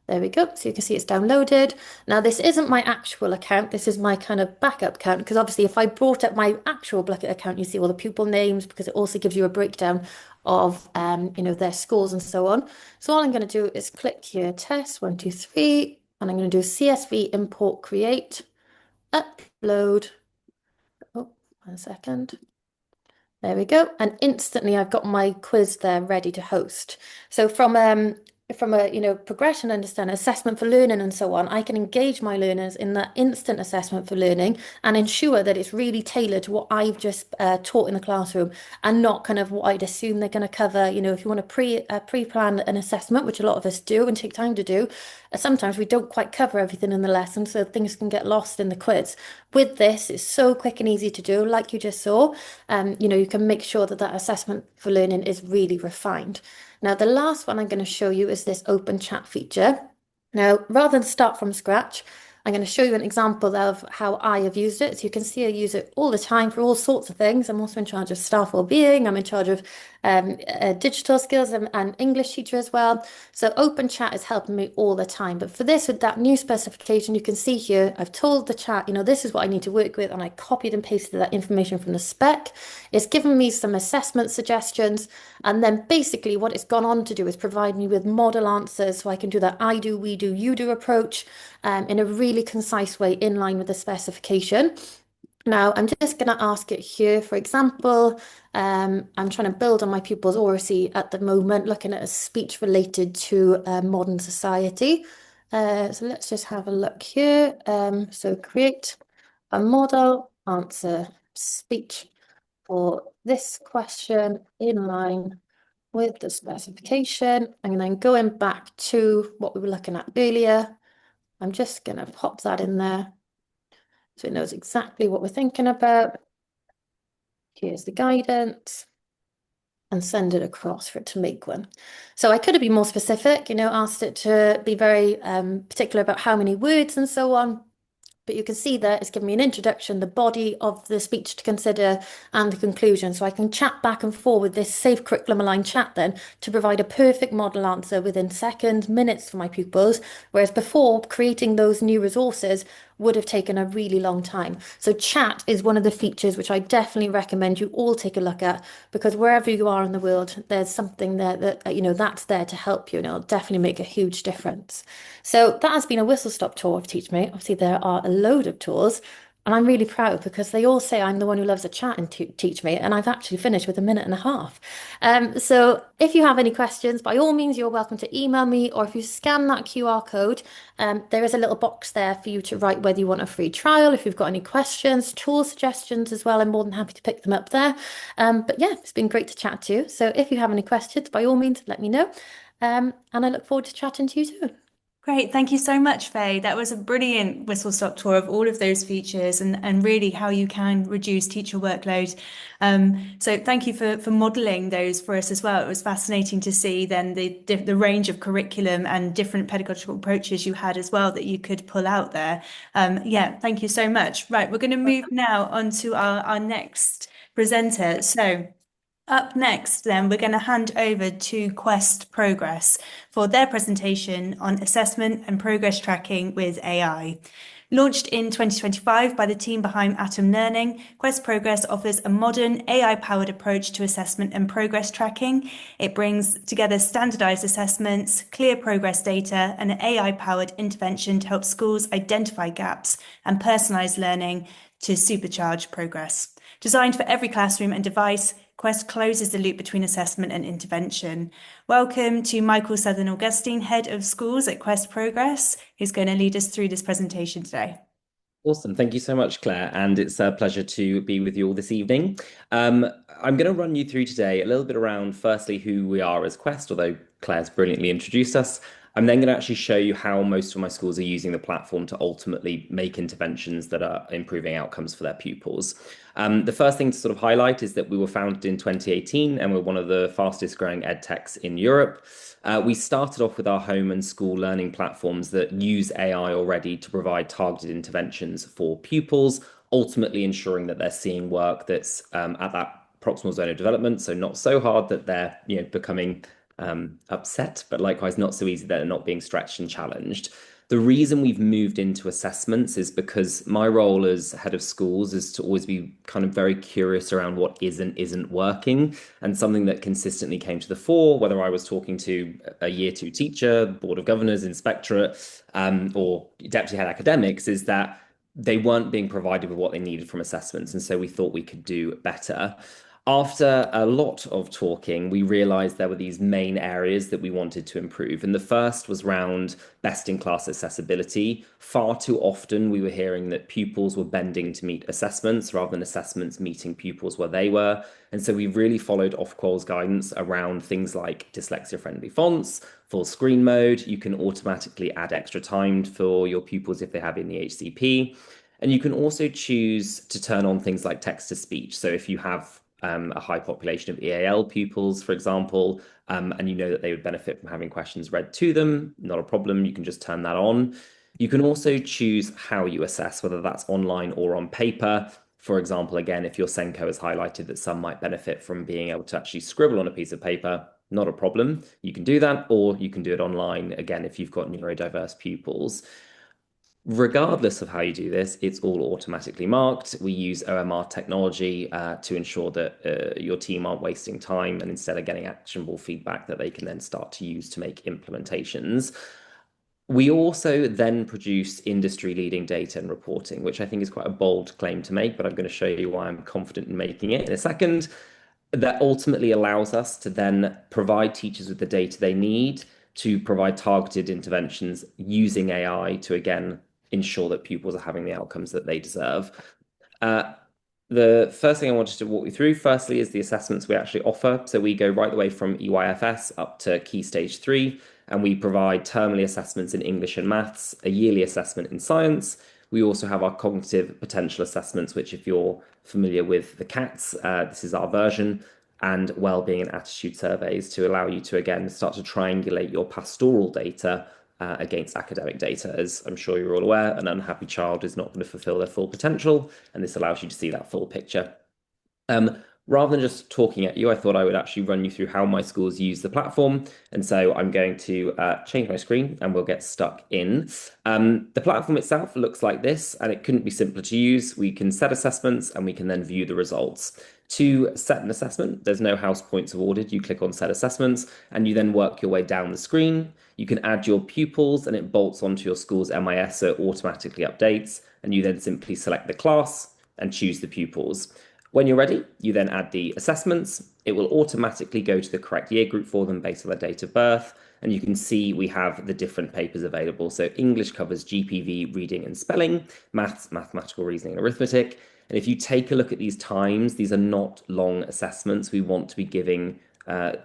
There we go. So you can see it's downloaded. Now, this isn't my actual account. This is my kind of backup account, because obviously if I brought up my actual Blockit account, you see all the pupil names, because it also gives you a breakdown of, you know, their scores and so on. So all I'm going to do is click here, test 1, 2, 3, and I'm going to do CSV import create, upload. Oh, 1 second. There we go. And instantly I've got my quiz there ready to host. So from a, you know, progression understanding, assessment for learning and so on, I can engage my learners in that instant assessment for learning and ensure that it's really tailored to what I've just taught in the classroom and not kind of what I'd assume they're going to cover. You know, if you want to pre-plan an assessment, which a lot of us do and take time to do, sometimes we don't quite cover everything in the lesson, so things can get lost in the quiz. With this, it's so quick and easy to do, like you just saw. You know, you can make sure that that assessment for learning is really refined. Now, the last one I'm going to show you is this open chat feature. Now, rather than start from scratch, I'm going to show you an example of how I have used it. So you can see I use it all the time for all sorts of things. I'm also in charge of staff wellbeing. I'm in charge of digital skills and English teacher as well. So open chat is helping me all the time. But for this, with that new specification, you can see here, I've told the chat, you know, this is what I need to work with, and I copied and pasted that information from the spec. It's given me some assessment suggestions, and then basically what it's gone on to do is provide me with model answers, so I can do that I do, we do, you do approach in a really concise way in line with the specification. Now, I'm just going to ask it here, for example, I'm trying to build on my pupils' oracy at the moment, looking at a speech related to modern society. So let's just have a look here. So create a model answer speech for this question in line with the specification. And then going back to what we were looking at earlier, I'm just going to pop that in there so it knows exactly what we're thinking about. Here's the guidance, and send it across for it to make one. So I could have been more specific, you know, asked it to be very particular about how many words and so on. But you can see that it's given me an introduction, the body of the speech to consider, and the conclusion. So I can chat back and forth with this safe curriculum aligned chat then to provide a perfect model answer within seconds, minutes for my pupils. Whereas before, creating those new resources would have taken a really long time. So chat is one of the features which I definitely recommend you all take a look at, because wherever you are in the world, there's something there that, you know, that's there to help you, and it'll definitely make a huge difference. So that has been a whistle-stop tour of Teach Me. Obviously, there are a load of tours, and I'm really proud because they all say I'm the one who loves a chat and Teach Me, and I've actually finished with 1.5 minutes. So if you have any questions, by all means, you're welcome to email me, or if you scan that QR code, there is a little box there for you to write whether you want a free trial, if you've got any questions, tool suggestions as well. I'm more than happy to pick them up there. But yeah, it's been great to chat to you. So if you have any questions, by all means, let me know. And I look forward to chatting to you too. Great, thank you so much, Faye. That was a brilliant whistle-stop tour of all of those features and really how you can reduce teacher workload. So thank you for modelling those for us as well. It was fascinating to see then the range of curriculum and different pedagogical approaches you had as well that you could pull out there. Yeah, thank you so much. Right, we're going to move now on to our next presenter. So up next, then, we're going to hand over to Quest Progress for their presentation on assessment and progress tracking with AI. Launched in 2025 by the team behind Atom Learning, Quest Progress offers a modern AI-powered approach to assessment and progress tracking. It brings together standardized assessments, clear progress data, and an AI-powered intervention to help schools identify gaps and personalize learning to supercharge progress. Designed for every classroom and device, Quest closes the loop between assessment and intervention. Welcome to Michael Southern-Augustine, Head of Schools at Quest Progress, who's going to lead us through this presentation today. Awesome. Thank you so much, Claire. And it's a pleasure to be with you all this evening. I'm going to run you through today a little bit around, firstly, who we are as Quest, although Claire's brilliantly introduced us. I'm then going to actually show you how most of my schools are using the platform to ultimately make interventions that are improving outcomes for their pupils. The first thing to sort of highlight is that we were founded in 2018 and we're one of the fastest growing ed techs in Europe. We started off with our home and school learning platforms that use AI already to provide targeted interventions for pupils, ultimately ensuring that they're seeing work that's at that proximal zone of development, so not so hard that they're becoming upset, but likewise not so easy that they're not being stretched and challenged. The reason we've moved into assessments is because my role as head of schools is to always be kind of very curious around what isn't working, and something that consistently came to the fore, whether I was talking to a year two teacher, board of governors, inspectorate, or deputy head academics, is that they weren't being provided with what they needed from assessments. And so we thought we could do better. After a lot of talking, we realized there were these main areas that we wanted to improve. And the first was around best-in-class accessibility. Far too often, we were hearing that pupils were bending to meet assessments rather than assessments meeting pupils where they were. And so we really followed Ofqual's guidance around things like dyslexia-friendly fonts, full screen mode. You can automatically add extra time for your pupils if they have in the HCP. And you can also choose to turn on things like text-to-speech. So if you have a high population of EAL pupils, for example, and you know that they would benefit from having questions read to them, not a problem. You can just turn that on. You can also choose how you assess, whether that's online or on paper. For example, again, if your Senko has highlighted that some might benefit from being able to actually scribble on a piece of paper, not a problem. You can do that, or you can do it online, again, if you've got neurodiverse pupils. Regardless of how you do this, it's all automatically marked. We use OMR technology to ensure that your team aren't wasting time and instead are getting actionable feedback that they can then start to use to make implementations. We also then produce industry-leading data and reporting, which I think is quite a bold claim to make, but I'm going to show you why I'm confident in making it in a second. That ultimately allows us to then provide teachers with the data they need to provide targeted interventions using AI to, again, ensure that pupils are having the outcomes that they deserve. The first thing I wanted to walk you through, firstly, is the assessments we actually offer. So we go right the way from EYFS up to Key Stage 3, and we provide termly assessments in English and maths, a yearly assessment in science. We also have our cognitive potential assessments, which if you're familiar with the CATS, this is our version, and wellbeing and attitude surveys to allow you to, again, start to triangulate your pastoral data against academic data. As I'm sure you're all aware, an unhappy child is not going to fulfill their full potential, and this allows you to see that full picture. Rather than just talking at you, I thought I would actually run you through how my schools use the platform. And so I'm going to change my screen and we'll get stuck in. The platform itself looks like this, and it couldn't be simpler to use. We can set assessments and we can then view the results. To set an assessment, there's no house points awarded. You click on set assessments and you then work your way down the screen. You can add your pupils and it bolts onto your school's MIS, so it automatically updates. And you then simply select the class and choose the pupils. When you're ready, you then add the assessments. It will automatically go to the correct year group for them based on their date of birth. And you can see we have the different papers available. So English covers GPV, reading and spelling, maths, mathematical reasoning and arithmetic. And if you take a look at these times, these are not long assessments. We want to be giving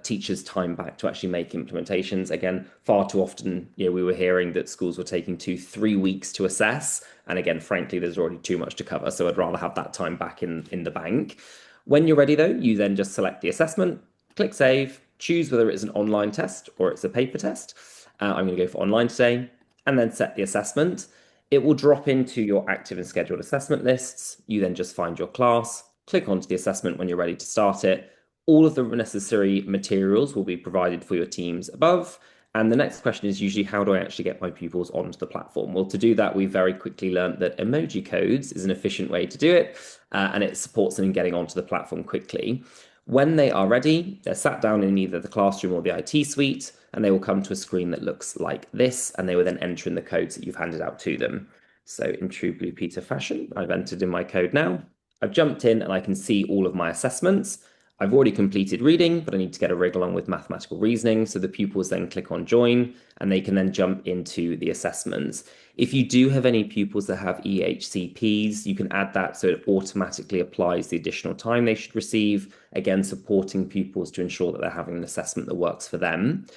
teachers time back to actually make implementations. Again, far too often, we were hearing that schools were taking 2-3 weeks to assess. And again, frankly, there's already too much to cover. So I'd rather have that time back in the bank. When you're ready, though, you then just select the assessment, click save, choose whether it's an online test or it's a paper test. I'm going to go for online today, and then set the assessment. It will drop into your active and scheduled assessment lists. You then just find your class, click onto the assessment when you're ready to start it. All of the necessary materials will be provided for your teams above. And the next question is usually, how do I actually get my pupils onto the platform? Well, to do that, we very quickly learned that emoji codes is an efficient way to do it, and it supports them in getting onto the platform quickly. When they are ready, they're sat down in either the classroom or the IT suite, and they will come to a screen that looks like this, and they will then enter in the codes that you've handed out to them. So in true Blue Peter fashion, I've entered in my code now. I've jumped in and I can see all of my assessments. I've already completed reading, but I need to get a rig along with mathematical reasoning. So the pupils then click on join, and they can then jump into the assessments. If you do have any pupils that have EHCPs, you can add that so it automatically applies the additional time they should receive, again, supporting pupils to ensure that they're having an assessment that works for them.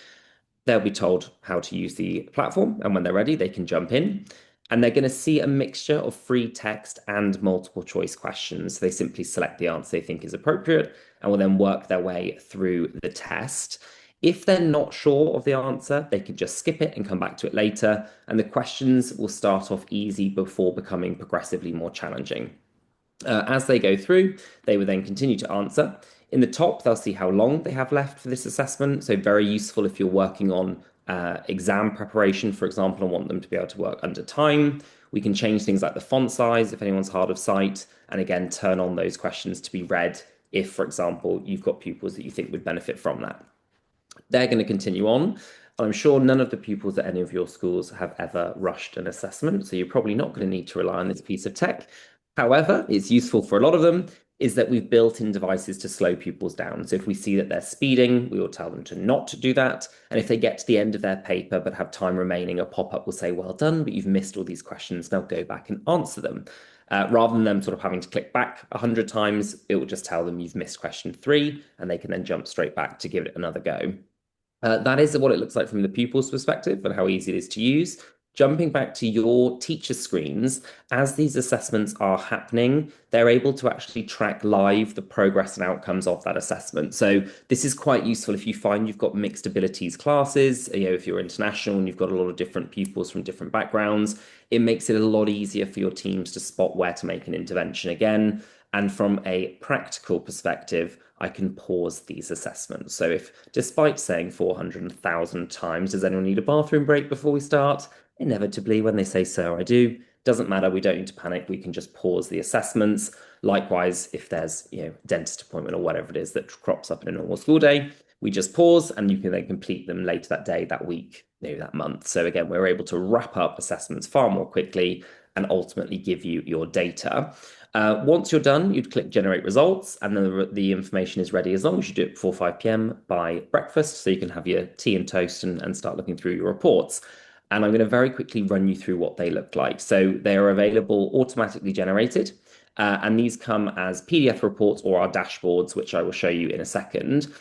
They'll be told how to use the platform, and when they're ready, they can jump in. And they're going to see a mixture of free text and multiple choice questions. So they simply select the answer they think is appropriate and will then work their way through the test. If they're not sure of the answer, they can just skip it and come back to it later. And the questions will start off easy before becoming progressively more challenging. As they go through, they will then continue to answer. In the top, they'll see how long they have left for this assessment. So very useful if you're working on exam preparation, for example, and want them to be able to work under time. We can change things like the font size if anyone's hard of sight, and again, turn on those questions to be read if, for example, you've got pupils that you think would benefit from that. They're going to continue on. And I'm sure none of the pupils at any of your schools have ever rushed an assessment, so you're probably not going to need to rely on this piece of tech. However, it's useful for a lot of them, is that we've built in devices to slow pupils down. So if we see that they're speeding, we will tell them to not do that. And if they get to the end of their paper but have time remaining, a pop-up will say, well done, but you've missed all these questions. Now go back and answer them. Rather than them sort of having to click back 100 times, it will just tell them you've missed question 3, and they can then jump straight back to give it another go. That is what it looks like from the pupil's perspective and how easy it is to use. Jumping back to your teacher screens, as these assessments are happening, they're able to actually track live the progress and outcomes of that assessment. So this is quite useful if you find you've got mixed abilities classes, if you're international and you've got a lot of different pupils from different backgrounds, it makes it a lot easier for your teams to spot where to make an intervention again. And from a practical perspective, I can pause these assessments. So if, despite saying 400,000 times, does anyone need a bathroom break before we start? Inevitably, when they say so, I do. Doesn't matter, we don't need to panic. We can just pause the assessments. Likewise, if there's a dentist appointment or whatever it is that crops up in a normal school day, we just pause and you can then complete them later that day, that week, that month. So again, we're able to wrap up assessments far more quickly and ultimately give you your data. Once you're done, you'd click generate results, and then the information is ready as long as you do it before 5 p.m. by breakfast, so you can have your tea and toast and start looking through your reports. And I'm going to very quickly run you through what they look like. So they are available automatically generated, and these come as PDF reports or our dashboards, which I will show you in a second.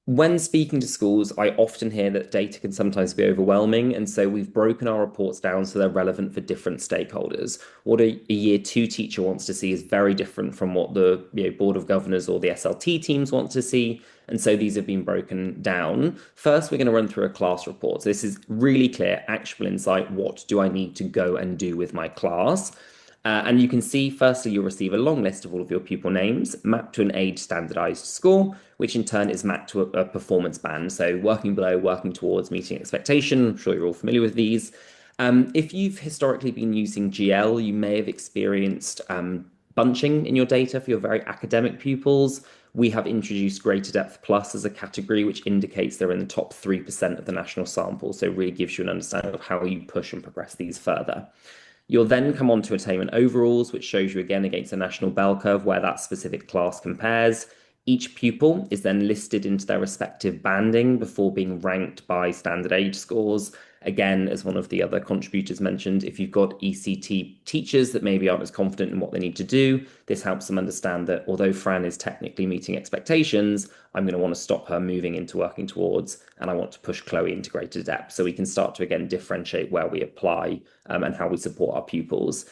When speaking to schools, I often hear that data can sometimes be overwhelming, and so we've broken our reports down so they're relevant for different stakeholders. What a year 2 teacher wants to see is very different from what the Board of Governors or the SLT teams want to see, and so these have been broken down. First, we're going to run through a class report. So this is really clear, actionable insight. What do I need to go and do with my class? And you can see, firstly, you'll receive a long list of all of your pupil names mapped to an age standardized score, which in turn is mapped to a performance band. So working below, working towards, meeting expectation. I'm sure you're all familiar with these. If you've historically been using GL, you may have experienced bunching in your data for your very academic pupils. We have introduced Greater Depth Plus as a category, which indicates they're in the top 3% of the national sample. So it really gives you an understanding of how you push and progress these further. You'll then come on to attainment overalls, which shows you again against a national bell curve where that specific class compares. Each pupil is then listed into their respective banding before being ranked by standard age scores. Again, as one of the other contributors mentioned, if you've got ECT teachers that maybe aren't as confident in what they need to do, this helps them understand that although Fran is technically meeting expectations, I'm going to want to stop her moving into working towards, and I want to push Chloe into greater depth. So we can start to, again, differentiate where we apply and how we support our pupils.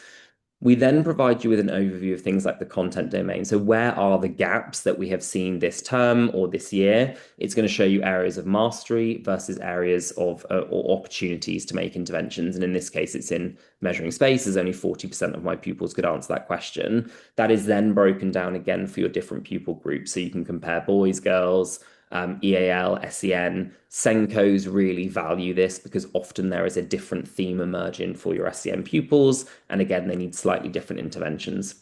We then provide you with an overview of things like the content domain. So where are the gaps that we have seen this term or this year? It's going to show you areas of mastery versus areas of or opportunities to make interventions. And in this case, it's in measuring space, as only 40% of my pupils could answer that question. That is then broken down again for your different pupil groups. So you can compare boys, girls, EAL, SEN. Senkos really value this because often there is a different theme emerging for your SEN pupils. And again, they need slightly different interventions.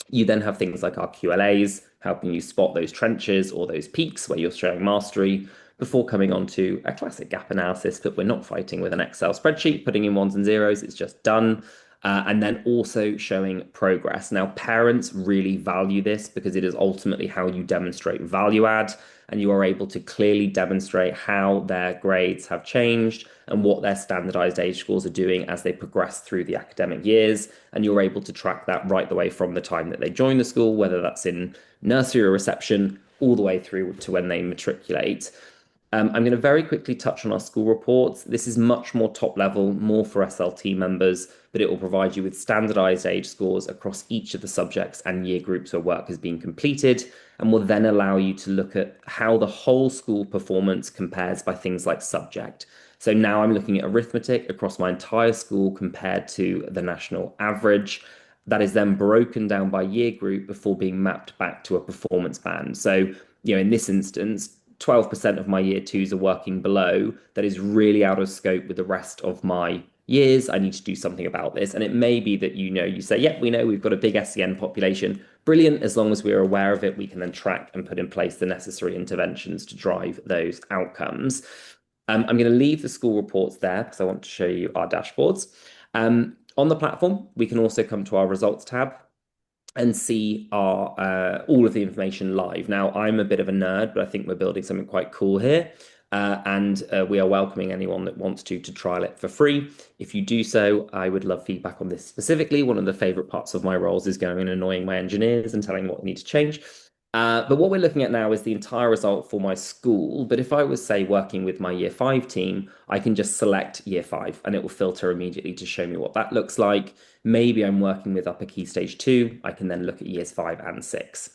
You then have things like our QLAs, helping you spot those trenches or those peaks where you're showing mastery before coming on to a classic gap analysis, but we're not fighting with an Excel spreadsheet, putting in ones and zeros, it's just done. And then also showing progress. Now, parents really value this because it is ultimately how you demonstrate value add, and you are able to clearly demonstrate how their grades have changed and what their standardized age scores are doing as they progress through the academic years. And you're able to track that right the way from the time that they join the school, whether that's in nursery or reception, all the way through to when they matriculate. I'm going to very quickly touch on our school reports. This is much more top level, more for SLT members, but it will provide you with standardized age scores across each of the subjects and year groups where work has been completed, and will then allow you to look at how the whole school performance compares by things like subject. So now I'm looking at arithmetic across my entire school compared to the national average. That is then broken down by year group before being mapped back to a performance band. So, in this instance, 12% of my year twos are working below. That is really out of scope with the rest of my years. I need to do something about this. And it may be that you say, yeah, we know we've got a big SEN population. Brilliant. As long as we're aware of it, we can then track and put in place the necessary interventions to drive those outcomes. I'm going to leave the school reports there because I want to show you our dashboards. On the platform, we can also come to our results tab and see our all of the information live. Now, I'm a bit of a nerd, but I think we're building something quite cool here. And we are welcoming anyone that wants to trial it for free. If you do so, I would love feedback on this specifically. One of the favorite parts of my roles is going and annoying my engineers and telling them what they need to change. But what we're looking at now is the entire result for my school. But if I was, say, working with my year 5 team, I can just select year 5 and it will filter immediately to show me what that looks like. Maybe I'm working with upper key stage 2. I can then look at years 5 and 6.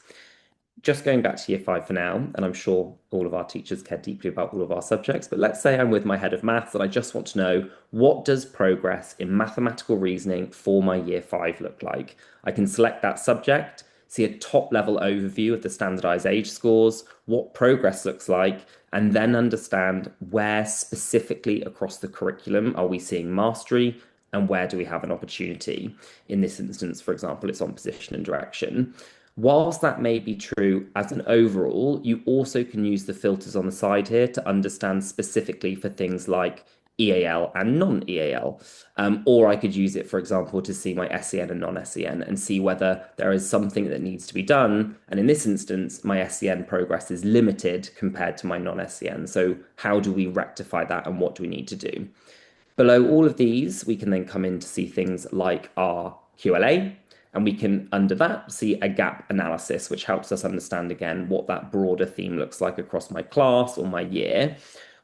Just going back to year 5 for now, and I'm sure all of our teachers care deeply about all of our subjects, but let's say I'm with my head of maths and I just want to know, what does progress in mathematical reasoning for my year 5 look like? I can select that subject, see a top level overview of the standardized age scores, what progress looks like, and then understand where specifically across the curriculum are we seeing mastery and where do we have an opportunity. In this instance, for example, it's on position and direction. Whilst that may be true as an overall, you also can use the filters on the side here to understand specifically for things like EAL and non-EAL. Or I could use it, for example, to see my SEN and non-SEN and see whether there is something that needs to be done. And in this instance, my SEN progress is limited compared to my non-SEN. So how do we rectify that and what do we need to do? Below all of these, we can then come in to see things like our QLA, and we can, under that, see a gap analysis, which helps us understand, again, what that broader theme looks like across my class or my year.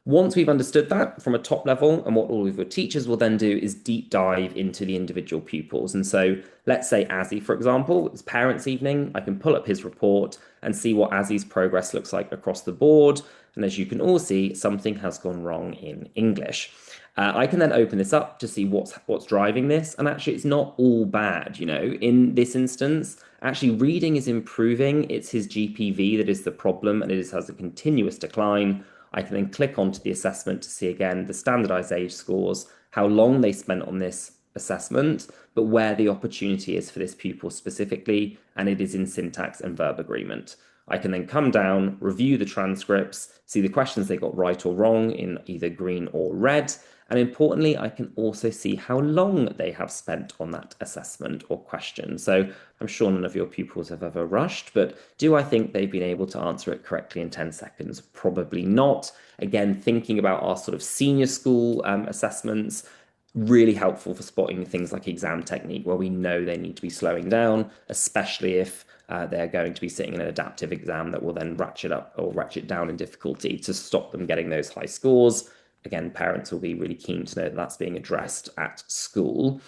Once we've understood that from a top level, and what all of your teachers will then do is deep dive into the individual pupils. And so let's say Azzy, for example, it's parents' evening. I can pull up his report and see what Azzy's progress looks like across the board. And as you can all see, something has gone wrong in English. I can then open this up to see what's driving this. And actually, it's not all bad, In this instance, actually, reading is improving. It's his GPV that is the problem, and it has a continuous decline. I can then click onto the assessment to see, again, the standardized age scores, how long they spent on this assessment, but where the opportunity is for this pupil specifically, and it is in syntax and verb agreement. I can then come down, review the transcripts, see the questions they got right or wrong in either green or red. And importantly, I can also see how long they have spent on that assessment or question. So I'm sure none of your pupils have ever rushed, but do I think they've been able to answer it correctly in 10 seconds? Probably not. Again, thinking about our sort of senior school assessments, really helpful for spotting things like exam technique, where we know they need to be slowing down, especially if they're going to be sitting in an adaptive exam that will then ratchet up or ratchet down in difficulty to stop them getting those high scores. Again, parents will be really keen to know that that's being addressed at school.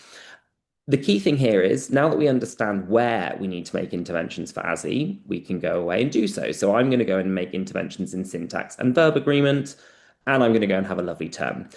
The key thing here is now that we understand where we need to make interventions for ASI, we can go away and do so. So I'm going to go and make interventions in syntax and verb agreement, and I'm going to go and have a lovely term.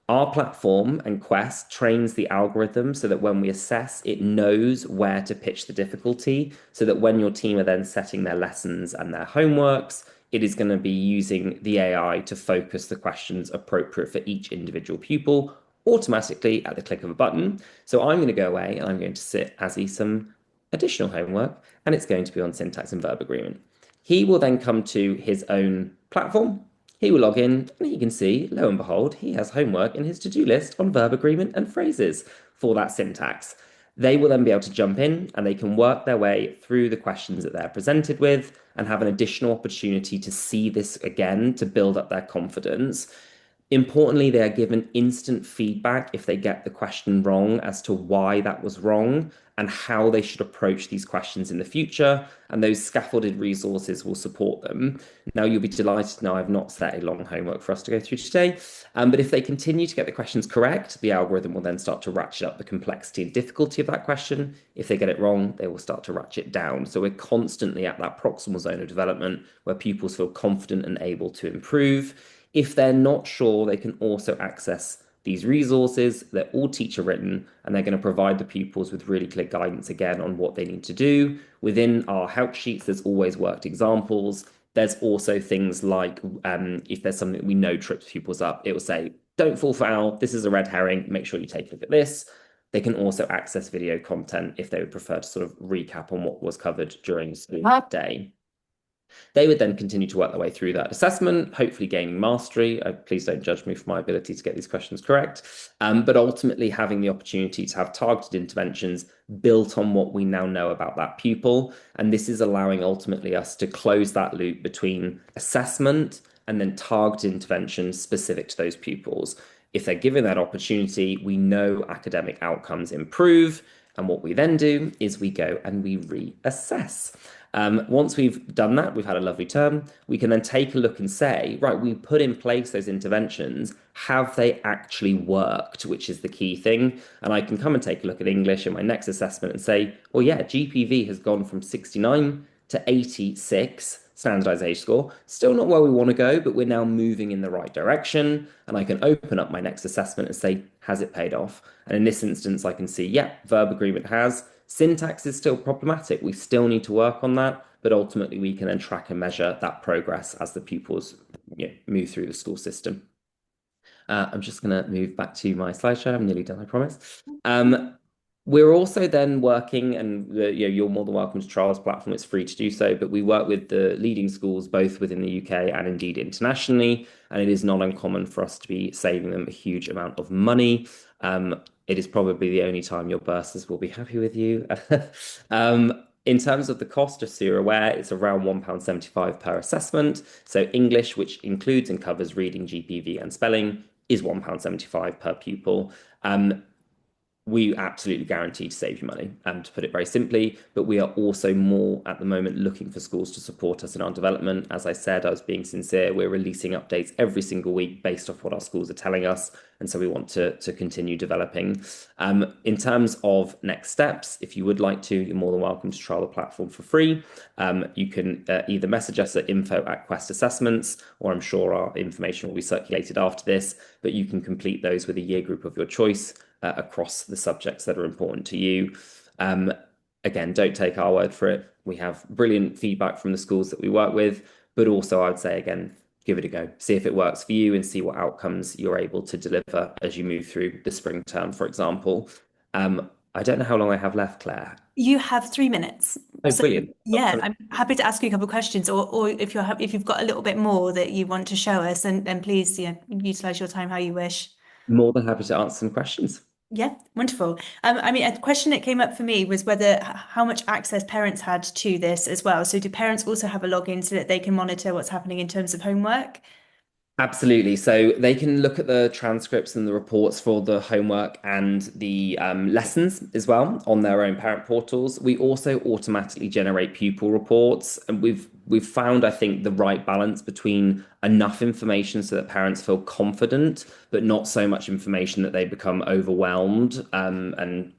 Our platform and Quest trains the algorithm so that when we assess, it knows where to pitch the difficulty, so that when your team are then setting their lessons and their homeworks, it is going to be using the AI to focus the questions appropriate for each individual pupil automatically at the click of a button. So I'm going to go away and I'm going to sit ASI some additional homework, and it's going to be on syntax and verb agreement. He will then come to his own platform. He will log in and he can see, lo and behold, he has homework in his to-do list on verb agreement and phrases for that syntax. They will then be able to jump in and they can work their way through the questions that they're presented with and have an additional opportunity to see this again to build up their confidence. Importantly, they are given instant feedback if they get the question wrong as to why that was wrong and how they should approach these questions in the future. And those scaffolded resources will support them. Now, you'll be delighted to know I've not set a long homework for us to go through today. But if they continue to get the questions correct, the algorithm will then start to ratchet up the complexity and difficulty of that question. If they get it wrong, they will start to ratchet down. So we're constantly at that proximal zone of development where pupils feel confident and able to improve. If they're not sure, they can also access these resources. They're all teacher written, and they're going to provide the pupils with really clear guidance again on what they need to do. Within our help sheets, there's always worked examples. There's also things like if there's something that we know trips pupils up, it will say, don't fall foul, this is a red herring, make sure you take a look at this. They can also access video content if they would prefer to sort of recap on what was covered during the day. They would then continue to work their way through that assessment, hopefully gaining mastery. Please don't judge me for my ability to get these questions correct, but ultimately having the opportunity to have targeted interventions built on what we now know about that pupil. And this is allowing ultimately us to close that loop between assessment and then targeted interventions specific to those pupils. If they're given that opportunity, we know academic outcomes improve. And what we then do is we go and we reassess. Once we've done that, we've had a lovely term, we can then take a look and say, right, we put in place those interventions. Have they actually worked, which is the key thing? And I can come and take a look at English in my next assessment and say, well, yeah, GPV has gone from 69 to 86 standardized age score. Still not where we want to go, but we're now moving in the right direction. And I can open up my next assessment and say, has it paid off? And in this instance, I can see, yeah, verb agreement has. Syntax is still problematic. We still need to work on that, but ultimately we can then track and measure that progress as the pupils move through the school system. I'm just going to move back to my slideshow. I'm nearly done, I promise. We're also then working, and you're more than welcome to trial this platform. It's free to do so, but we work with the leading schools both within the UK and indeed internationally, and it is not uncommon for us to be saving them a huge amount of money. It is probably the only time your bursars will be happy with you. In terms of the cost, just so you're aware, it's around £1.75 per assessment. So English, which includes and covers reading, GPV, and spelling, is £1.75 per pupil. We absolutely guarantee to save you money, to put it very simply, but we are also more at the moment looking for schools to support us in our development. As I said, I was being sincere. We're releasing updates every single week based off what our schools are telling us. And so we want to continue developing. In terms of next steps, if you would like to, you're more than welcome to trial the platform for free. You can either message us at info@Quest Assessments, or I'm sure our information will be circulated after this, but you can complete those with a year group of your choice across the subjects that are important to you. Again, don't take our word for it. We have brilliant feedback from the schools that we work with, but also I would say, again, give it a go. See if it works for you and see what outcomes you're able to deliver as you move through the spring term, for example. I don't know how long I have left, Claire. You have 3 minutes. Oh, So brilliant. yeah, I'm happy to ask you a couple of questions, or if if you've got a little bit more that you want to show us, then please, utilize your time how you wish. More than happy to answer some questions. Yeah, wonderful. I mean, a question that came up for me was how much access parents had to this as well. So do parents also have a login so that they can monitor what's happening in terms of homework? Absolutely. So they can look at the transcripts and the reports for the homework and the lessons as well on their own parent portals. We also automatically generate pupil reports, and we've found, I think, the right balance between enough information so that parents feel confident, but not so much information that they become overwhelmed and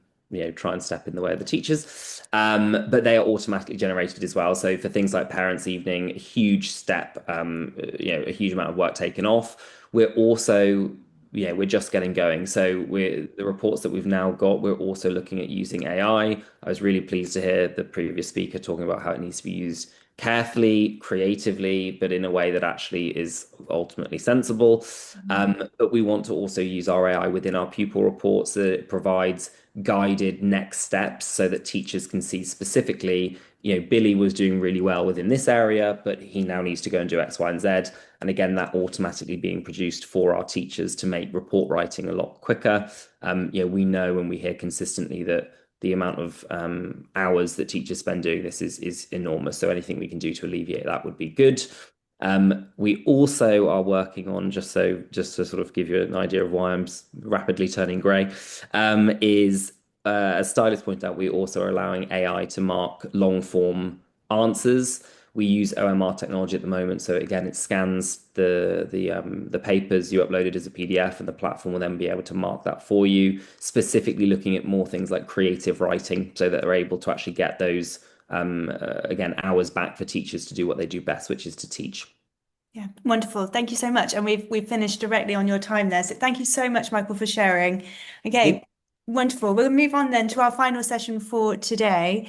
try and step in the way of the teachers. But they are automatically generated as well. So for things like parents' evening, a huge step, a huge amount of work taken off. We're also, we're just getting going. So the reports that we've now got, we're also looking at using AI. I was really pleased to hear the previous speaker talking about how it needs to be used carefully, creatively, but in a way that actually is ultimately sensible. But we want to also use our AI within our pupil reports so that it provides guided next steps so that teachers can see specifically, Billy was doing really well within this area, but he now needs to go and do X, Y, and Z. And again, that automatically being produced for our teachers to make report writing a lot quicker. We know and we hear consistently that the amount of hours that teachers spend doing this is enormous. So anything we can do to alleviate that would be good. We also are working on, just to sort of give you an idea of why I'm rapidly turning grey, is as Stylist pointed out, we also are allowing AI to mark long form answers. We use OMR technology at the moment, so again, it scans the papers you uploaded as a PDF, and the platform will then be able to mark that for you, specifically looking at more things like creative writing, so that they're able to actually get those again hours back for teachers to do what they do best, which is to teach. Yeah, wonderful. Thank you so much. And we've finished directly on your time there. So thank you so much, Michael, for sharing. Okay, wonderful. We'll move on then to our final session for today.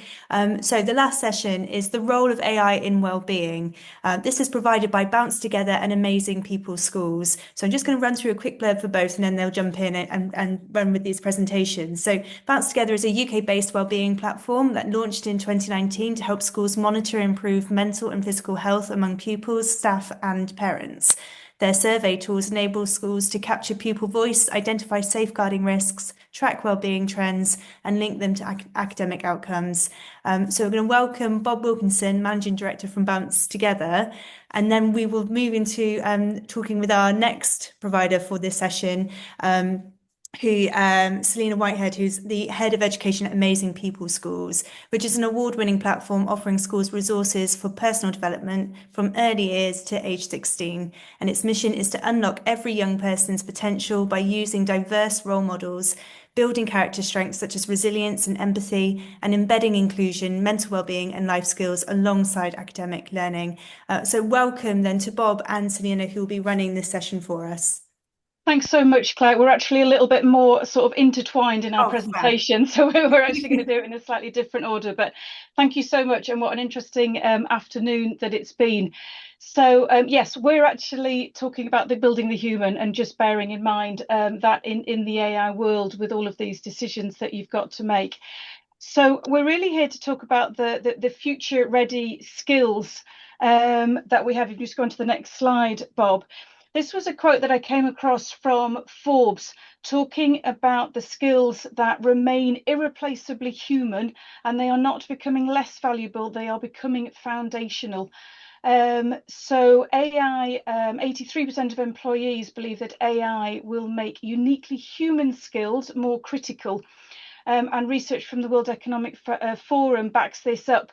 So the last session is the role of AI in wellbeing. This is provided by Bounce Together and Amazing People Schools. So I'm just going to run through a quick blurb for both, and then they'll jump in and run with these presentations. So Bounce Together is a UK-based wellbeing platform that launched in 2019 to help schools monitor and improve mental and physical health among pupils, staff, and parents. Their survey tools enable schools to capture pupil voice, identify safeguarding risks, track wellbeing trends, and link them to academic outcomes. So we're going to welcome Bob Wilkinson, Managing Director from Bounce Together, and then we will move into talking with our next provider for this session, Selena Whitehead, who's the Head of Education at Amazing People Schools, which is an award-winning platform offering schools resources for personal development from early years to age 16. And its mission is to unlock every young person's potential by using diverse role models, building character strengths such as resilience and empathy, and embedding inclusion, mental well-being, and life skills alongside academic learning. So welcome then to Bob and Selena, who will be running this session for us. Thanks so much, Claire. We're actually a little bit more sort of intertwined in our presentation, so we're actually going to do it in a slightly different order. But thank you so much, and what an interesting afternoon that it's been. So yes, we're actually talking about the building the human, and just bearing in mind that in the AI world, with all of these decisions that you've got to make. So we're really here to talk about the future ready skills that we have. If you just go on to the next slide, Bob. This was a quote that I came across from Forbes, talking about the skills that remain irreplaceably human, and they are not becoming less valuable, they are becoming foundational. So AI, 83% of employees believe that AI will make uniquely human skills more critical. And research from the World Economic Forum backs this up,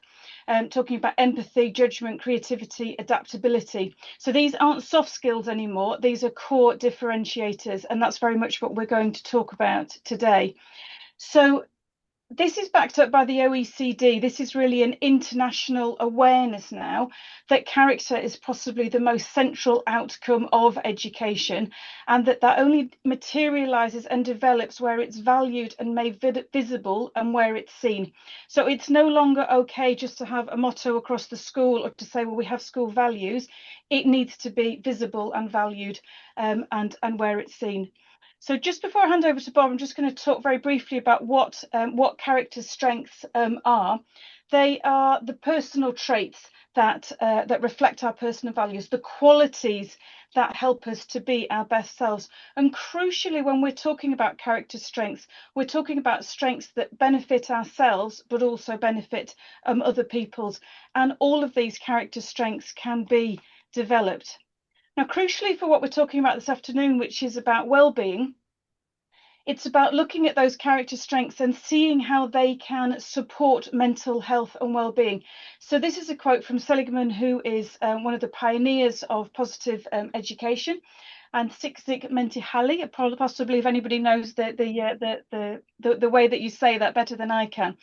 talking about empathy, judgment, creativity, adaptability. So these aren't soft skills anymore, these are core differentiators, and that's very much what we're going to talk about today. So this is backed up by the OECD. This is really an international awareness now that character is possibly the most central outcome of education, and that only materializes and develops where it's valued and made visible and where it's seen. So it's no longer okay just to have a motto across the school or to say, well, we have school values. It needs to be visible and valued and where it's seen. So just before I hand over to Bob, I'm just going to talk very briefly about what character strengths are. They are the personal traits that reflect our personal values, the qualities that help us to be our best selves. And crucially, when we're talking about character strengths, we're talking about strengths that benefit ourselves, but also benefit other people's. And all of these character strengths can be developed. Now, crucially for what we're talking about this afternoon, which is about well-being, it's about looking at those character strengths and seeing how they can support mental health and well-being. So this is a quote from Seligman, who is one of the pioneers of positive education, and Csikszentmihalyi. Possibly, if anybody knows the way that you say that better than I can.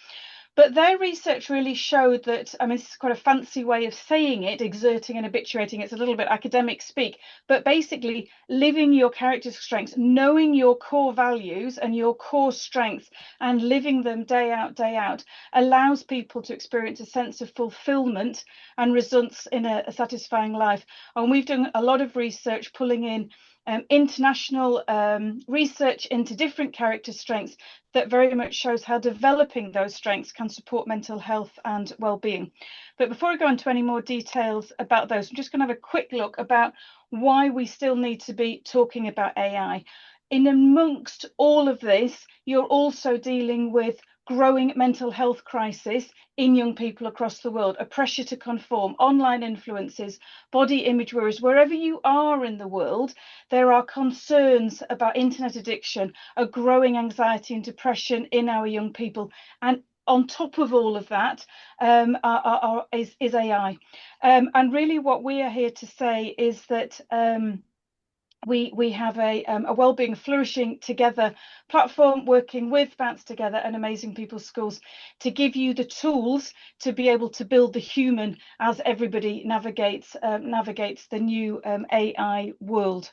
But their research really showed that, I mean, this is quite a fancy way of saying it, exerting and habituating. It's a little bit academic speak, but basically living your character strengths, knowing your core values and your core strengths and living them day out, allows people to experience a sense of fulfillment and results in a satisfying life. And we've done a lot of research pulling in international research into different character strengths that very much shows how developing those strengths can support mental health and well-being. But before I go into any more details about those, I'm just going to have a quick look about why we still need to be talking about AI. In amongst all of this, you're also dealing with growing mental health crisis in young people across the world, a pressure to conform, online influences, body image worries. Wherever you are in the world, there are concerns about internet addiction, a growing anxiety and depression in our young people. And on top of all of that is AI. And really what we are here to say is that we have a wellbeing flourishing together platform working with Bounce Together and Amazing People Schools to give you the tools to be able to build the human as everybody navigates the new AI world.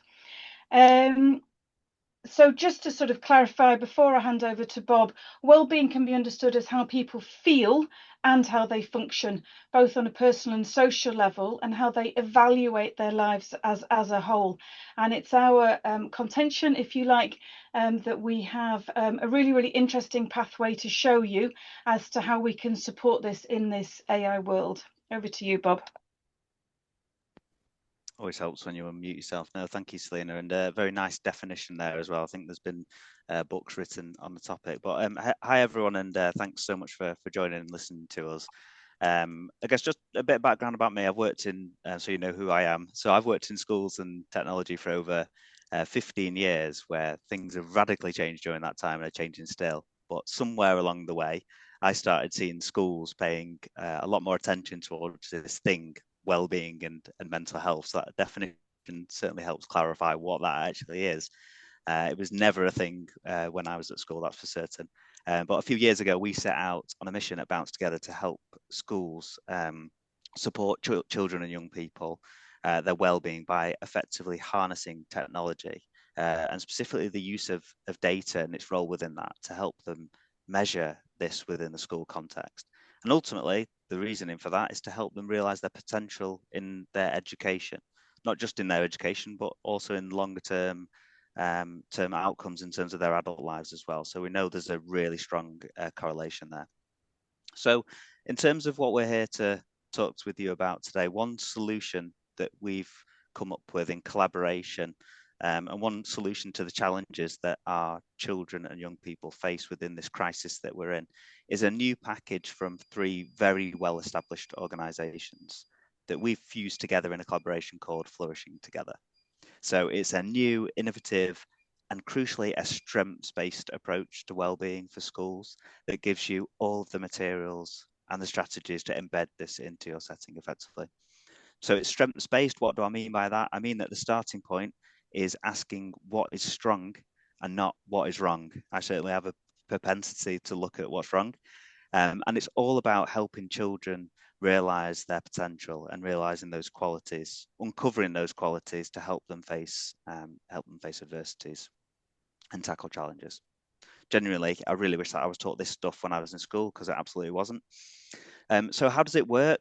So just to sort of clarify before I hand over to Bob, well-being can be understood as how people feel and how they function, both on a personal and social level, and how they evaluate their lives as a whole. And it's our contention, if you like, that we have a really interesting pathway to show you as to how we can support this in this AI world. Over to you, Bob. Always helps when you unmute yourself. No, thank you, Selena, and a very nice definition there as well. I think there's been books written on the topic. But hi everyone, and thanks so much for joining and listening to us. I guess just a bit of background about me. I've worked in, so you know who I am. So I've worked in schools and technology for over 15 years, where things have radically changed during that time and are changing still. But somewhere along the way, I started seeing schools paying a lot more attention towards this thing, well-being and mental health. So that definition certainly helps clarify what that actually is. It was never a thing when I was at school, that's for certain. But a few years ago, we set out on a mission at Bounce Together to help schools support children and young people, their well-being, by effectively harnessing technology and specifically the use of data and its role within that to help them measure this within the school context. And ultimately, the reasoning for that is to help them realize their potential in their education, not just in their education, but also in longer term outcomes in terms of their adult lives as well. So we know there's a really strong correlation there. So in terms of what we're here to talk with you about today, one solution that we've come up with in collaboration and one solution to the challenges that our children and young people face within this crisis that we're in is a new package from 3 very well-established organizations that we've fused together in a collaboration called Flourishing Together. So it's a new, innovative, and crucially a strengths-based approach to wellbeing for schools that gives you all of the materials and the strategies to embed this into your setting effectively. So it's strengths-based. What do I mean by that? I mean that the starting point is asking what is strong and not what is wrong. I certainly have a propensity to look at what's wrong. And it's all about helping children realize their potential and realizing those qualities, uncovering those qualities to help them face adversities and tackle challenges. Genuinely, I really wish that I was taught this stuff when I was in school, because it absolutely wasn't. So how does it work?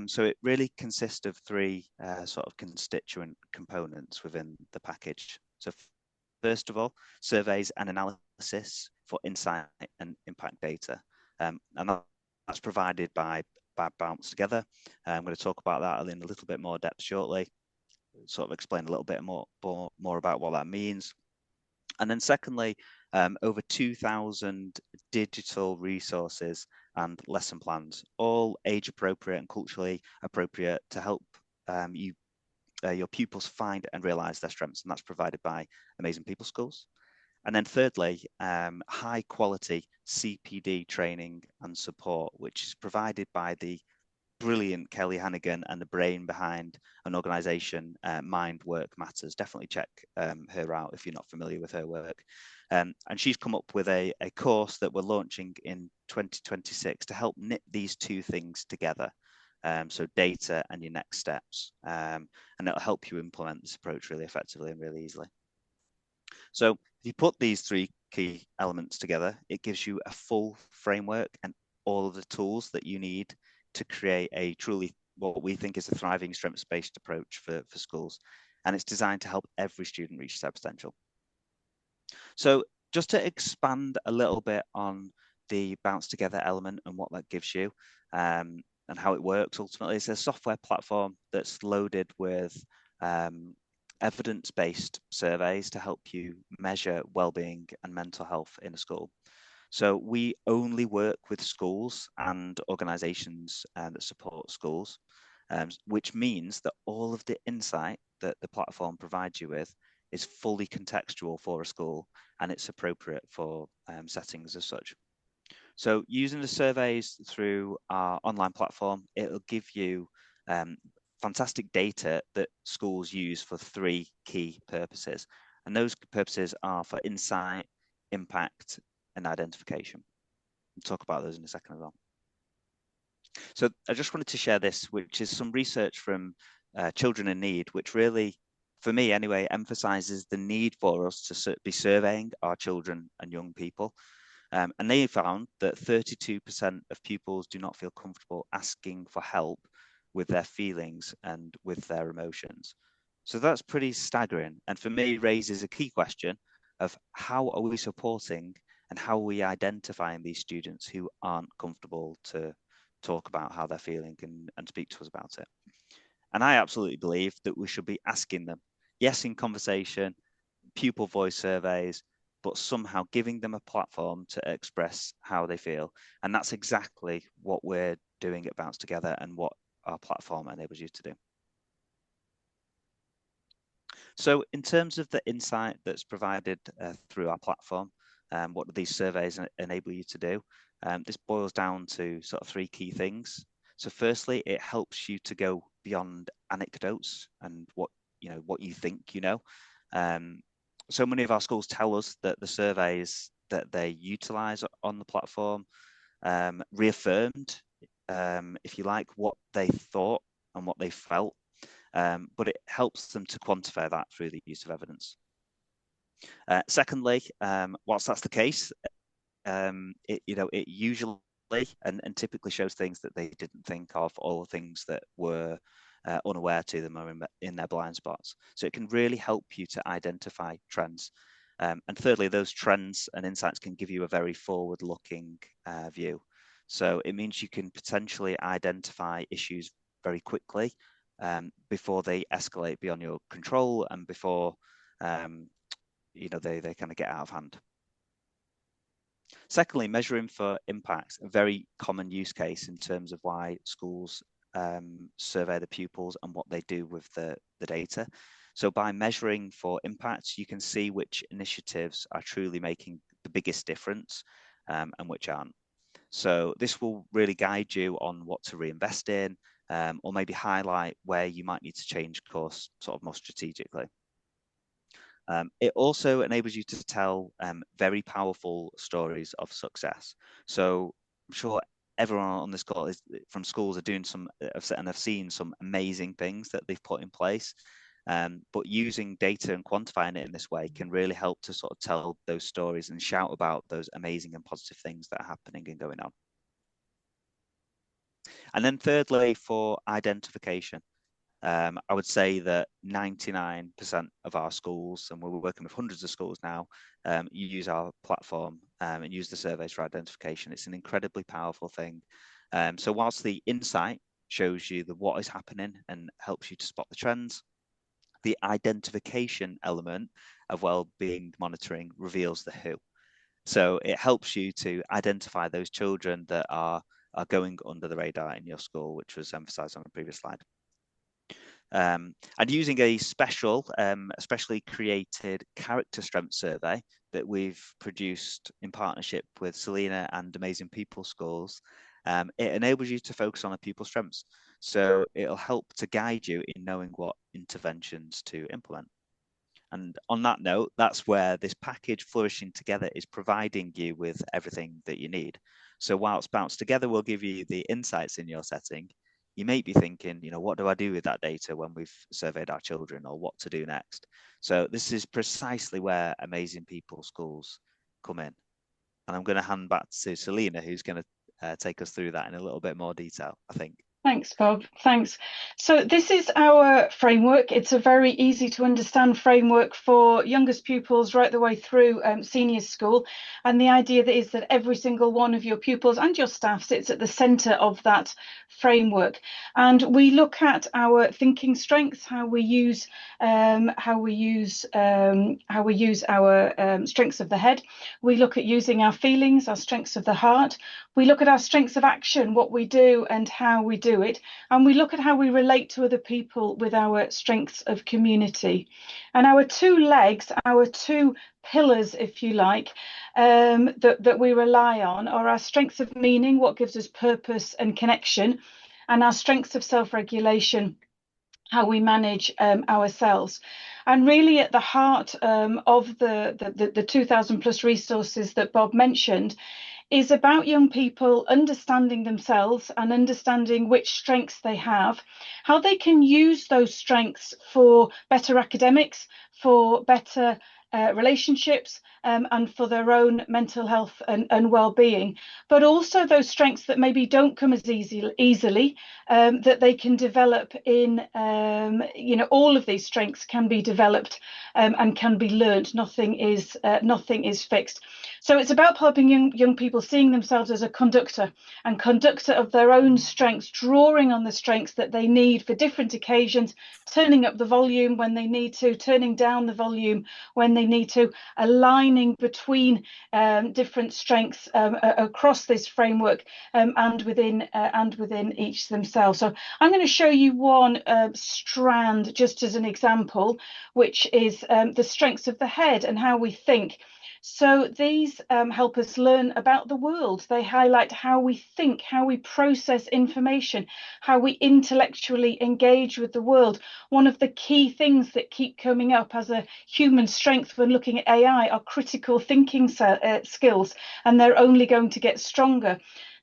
So it really consists of 3 sort of constituent components within the package. So First of all, surveys and analysis for insight and impact data. And that's provided by Bounce Together. I'm going to talk about that in a little bit more depth shortly, sort of explain a little bit more about what that means. And then secondly, over 2,000 digital resources and lesson plans, all age appropriate and culturally appropriate to help your pupils find and realize their strengths, and that's provided by Amazing People Schools. And then thirdly, high quality CPD training and support, which is provided by the brilliant Kelly Hannigan and the brain behind an organization, Mind Work Matters. Definitely check her out if you're not familiar with her work. And she's come up with a course that we're launching in 2026 to help knit these two things together. So data and your next steps. And it'll help you implement this approach really effectively and really easily. So if you put these three key elements together, it gives you a full framework and all of the tools that you need to create a truly what we think is a thriving strengths-based approach for schools. And it's designed to help every student reach their potential. So just to expand a little bit on the Bounce Together element and what that gives you and how it works ultimately, it's a software platform that's loaded with evidence-based surveys to help you measure well-being and mental health in a school. So we only work with schools and organizations that support schools, which means that all of the insight that the platform provides you with is fully contextual for a school, and it's appropriate for settings as such. So using the surveys through our online platform, it'll give you fantastic data that schools use for three key purposes. And those purposes are for insight, impact, and identification. We'll talk about those in a second as well. So I just wanted to share this, which is some research from Children in Need, which really, for me anyway, emphasizes the need for us to be surveying our children and young people. And they found that 32% of pupils do not feel comfortable asking for help with their feelings and with their emotions. So that's pretty staggering. And for me, raises a key question of how are we supporting and how are we identifying these students who aren't comfortable to talk about how they're feeling and speak to us about it. And I absolutely believe that we should be asking them, yes, in conversation, pupil voice surveys, but somehow giving them a platform to express how they feel. And that's exactly what we're doing at Bounce Together and what our platform enables you to do. So in terms of the insight that's provided through our platform, what do these surveys enable you to do? This boils down to sort of three key things. So firstly, it helps you to go beyond anecdotes and what you think you know. So many of our schools tell us that the surveys that they utilize on the platform reaffirmed, if you like, what they thought and what they felt, but it helps them to quantify that through the use of evidence. Secondly, whilst that's the case, it usually and typically shows things that they didn't think of, or things that were unaware to them or in their blind spots. So it can really help you to identify trends. And thirdly, those trends and insights can give you a very forward-looking view. So it means you can potentially identify issues very quickly before they escalate beyond your control and before they kind of get out of hand. Secondly, measuring for impact, a very common use case in terms of why schools survey the pupils and what they do with the data. So by measuring for impacts, you can see which initiatives are truly making the biggest difference and which aren't. So this will really guide you on what to reinvest in or maybe highlight where you might need to change course sort of more strategically. It also enables you to tell very powerful stories of success. So I'm sure everyone on this call is from schools are doing and have seen some amazing things that they've put in place. But using data and quantifying it in this way can really help to sort of tell those stories and shout about those amazing and positive things that are happening and going on. And then thirdly, for identification. I would say that 99% of our schools, and we're working with hundreds of schools now, you use our platform and use the surveys for identification. It's an incredibly powerful thing. So whilst the insight shows you what is happening and helps you to spot the trends, the identification element of well-being monitoring reveals the who. So it helps you to identify those children that are going under the radar in your school, which was emphasized on the previous slide. And using a specially created character strength survey that we've produced in partnership with Selena and Amazing People Schools, it enables you to focus on a pupil's strengths. So it'll help to guide you in knowing what interventions to implement. And on that note, that's where this package Flourishing Together is providing you with everything that you need. So whilst Bounce Together will give you the insights in your setting, you may be thinking, what do I do with that data when we've surveyed our children, or what to do next? So this is precisely where Amazing People Schools come in. And I'm going to hand back to Selena, who's going to take us through that in a little bit more detail, I think. Thanks, Bob. Thanks. So this is our framework. It's a very easy to understand framework for youngest pupils right the way through senior school. And the idea is that every single one of your pupils and your staff sits at the centre of that framework. And we look at our thinking strengths, how we use our strengths of the head. We look at using our feelings, our strengths of the heart. We look at our strengths of action, what we do and how we do it. And we look at how we relate to other people with our strengths of community. And our two legs, our two pillars, if you like, that we rely on are our strengths of meaning, what gives us purpose and connection, and our strengths of self-regulation, how we manage ourselves. And really at the heart of the 2,000 plus resources that Bob mentioned is about young people understanding themselves and understanding which strengths they have, how they can use those strengths for better academics, for better relationships, and for their own mental health and well-being, but also those strengths that maybe don't come as easily, that they can develop in, all of these strengths can be developed and can be learned. Nothing is fixed. So it's about helping young people seeing themselves as a conductor of their own strengths, drawing on the strengths that they need for different occasions, turning up the volume when they need to, turning down the volume when they need to, aligning between different strengths across this framework and within each themselves. So I'm going to show you one strand just as an example, which is the strengths of the head and how we think. So these help us learn about the world. They highlight how we think, how we process information, how we intellectually engage with the world. One of the key things that keep coming up as a human strength when looking at AI are critical thinking skills, and they're only going to get stronger.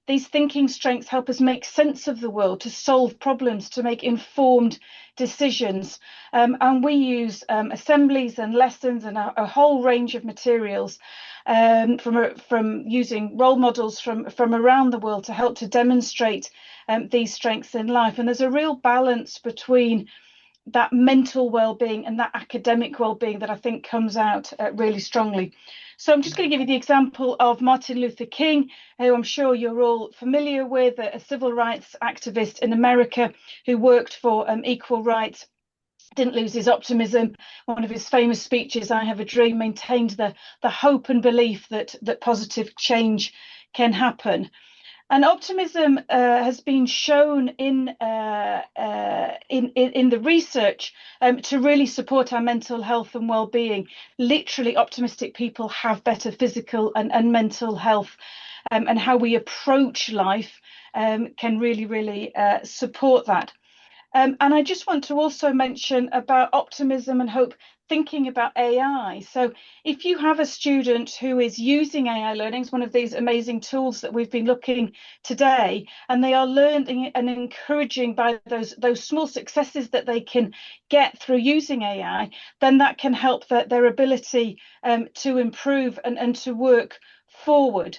These thinking strengths help us make sense of the world, to solve problems, to make informed decisions. And we use assemblies and lessons and a whole range of materials from using role models from around the world to help to demonstrate these strengths in life. And there's a real balance between that mental well-being and that academic well-being that I think comes out really strongly. So I'm just going to give you the example of Martin Luther King, who I'm sure you're all familiar with, a civil rights activist in America who worked for equal rights, didn't lose his optimism. One of his famous speeches, "I have a dream," maintained the hope and belief that positive change can happen. And optimism has been shown in the research to really support our mental health and well-being. Literally, optimistic people have better physical and mental health, and how we approach life can really support that. And I just want to also mention about optimism and hope, thinking about AI. So if you have a student who is using AI learning, it's one of these amazing tools that we've been looking today, and they are learning and encouraging by those small successes that they can get through using AI, then that can help their ability to improve and to work forward.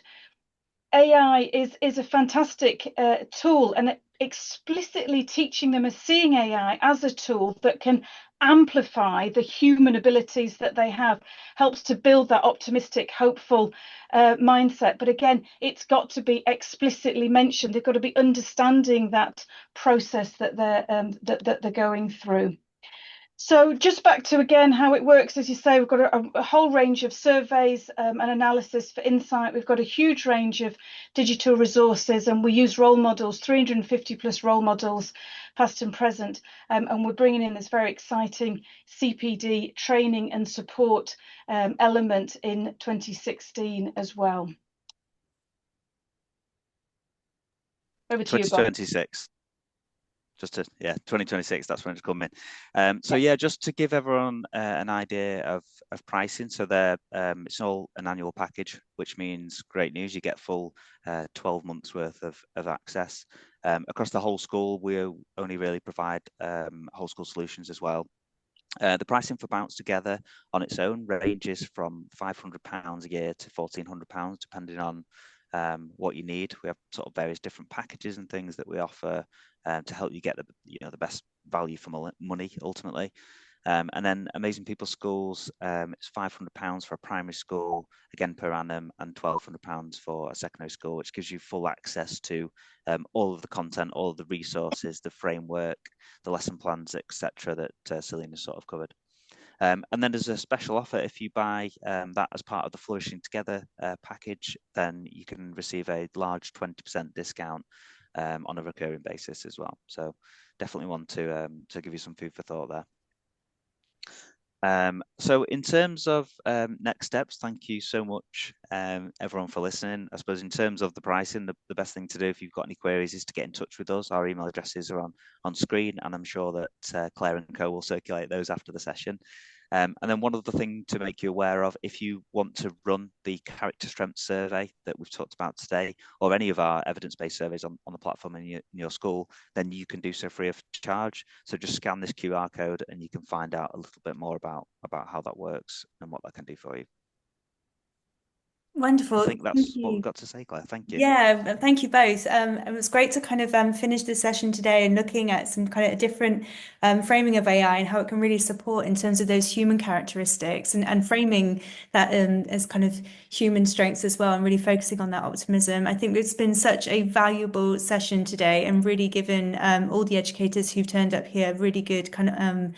AI is a fantastic tool, and explicitly teaching them as seeing AI as a tool that can amplify the human abilities that they have, helps to build that optimistic, hopeful mindset. But again, it's got to be explicitly mentioned. They've got to be understanding that process that they're going through. So just back to, again, how it works. As you say, we've got a whole range of surveys and analysis for insight. We've got a huge range of digital resources, and we use role models, 350 plus role models, past and present. And we're bringing in this very exciting CPD training and support element in 2016 as well. Over to you, Bob. 2026. 2026, that's when it's coming. So yeah, just to give everyone an idea of pricing. So it's all an annual package, which means great news. You get full 12 months worth of access. Across the whole school, we only really provide whole school solutions as well. The pricing for Bounce Together on its own ranges from £500 a year to £1,400, depending on what you need. We have sort of various different packages and things that we offer to help you get the best value for money ultimately. And then Amazing People Schools, it's £500 for a primary school, again per annum, and £1,200 for a secondary school, which gives you full access to all of the content, all of the resources, the framework, the lesson plans, etc. that Selena sort of covered. And then there's a special offer. If you buy that as part of the Flourishing Together package, then you can receive a large 20% discount on a recurring basis as well. So definitely want to give you some food for thought there. So in terms of next steps, thank you so much everyone for listening. I suppose in terms of the pricing, the best thing to do if you've got any queries is to get in touch with us. Our email addresses are on screen, and I'm sure that Claire and co will circulate those after the session. And then one other thing to make you aware of, if you want to run the character strength survey that we've talked about today, or any of our evidence-based surveys on the platform in your school, then you can do so free of charge. So just scan this QR code and you can find out a little bit more about how that works and what that can do for you. Wonderful. I think that's what we've got to say, Claire. Thank you. Yeah, thank you both. It was great to kind of finish the session today and looking at some kind of different framing of AI and how it can really support in terms of those human characteristics and framing that as kind of human strengths as well, and really focusing on that optimism. I think it's been such a valuable session today, and really given all the educators who've turned up here really good kind of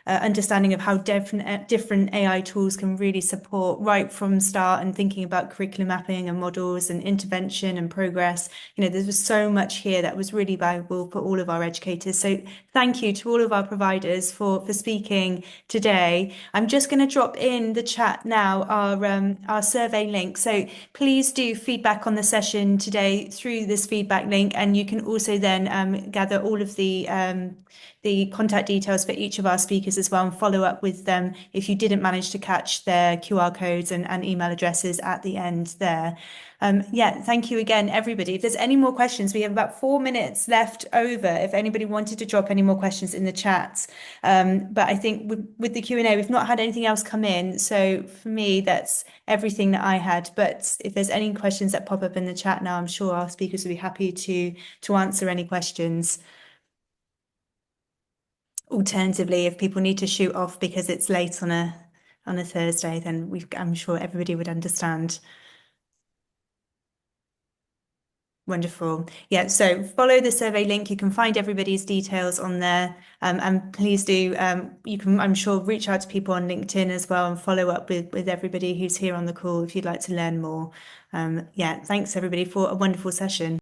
understanding of how different AI tools can really support right from start, and thinking about curriculum mapping and models and intervention and progress. There was so much here that was really valuable for all of our educators. So thank you to all of our providers for speaking today. I'm just going to drop in the chat now our survey link. So please do feedback on the session today through this feedback link, and you can also then gather all of the contact details for each of our speakers as well, and follow up with them if you didn't manage to catch their QR codes and email addresses at the end there. Yeah, thank you again, everybody. If there's any more questions, we have about 4 minutes left over if anybody wanted to drop any more questions in the chat. But I think with the Q&A, we've not had anything else come in. So for me, that's everything that I had. But if there's any questions that pop up in the chat now, I'm sure our speakers will be happy to answer any questions. Alternatively, if people need to shoot off because it's late on a Thursday, then I'm sure everybody would understand. Wonderful. Yeah, so follow the survey link. You can find everybody's details on there. And please do, you can, I'm sure, reach out to people on LinkedIn as well and follow up with everybody who's here on the call if you'd like to learn more. Yeah, thanks everybody for a wonderful session.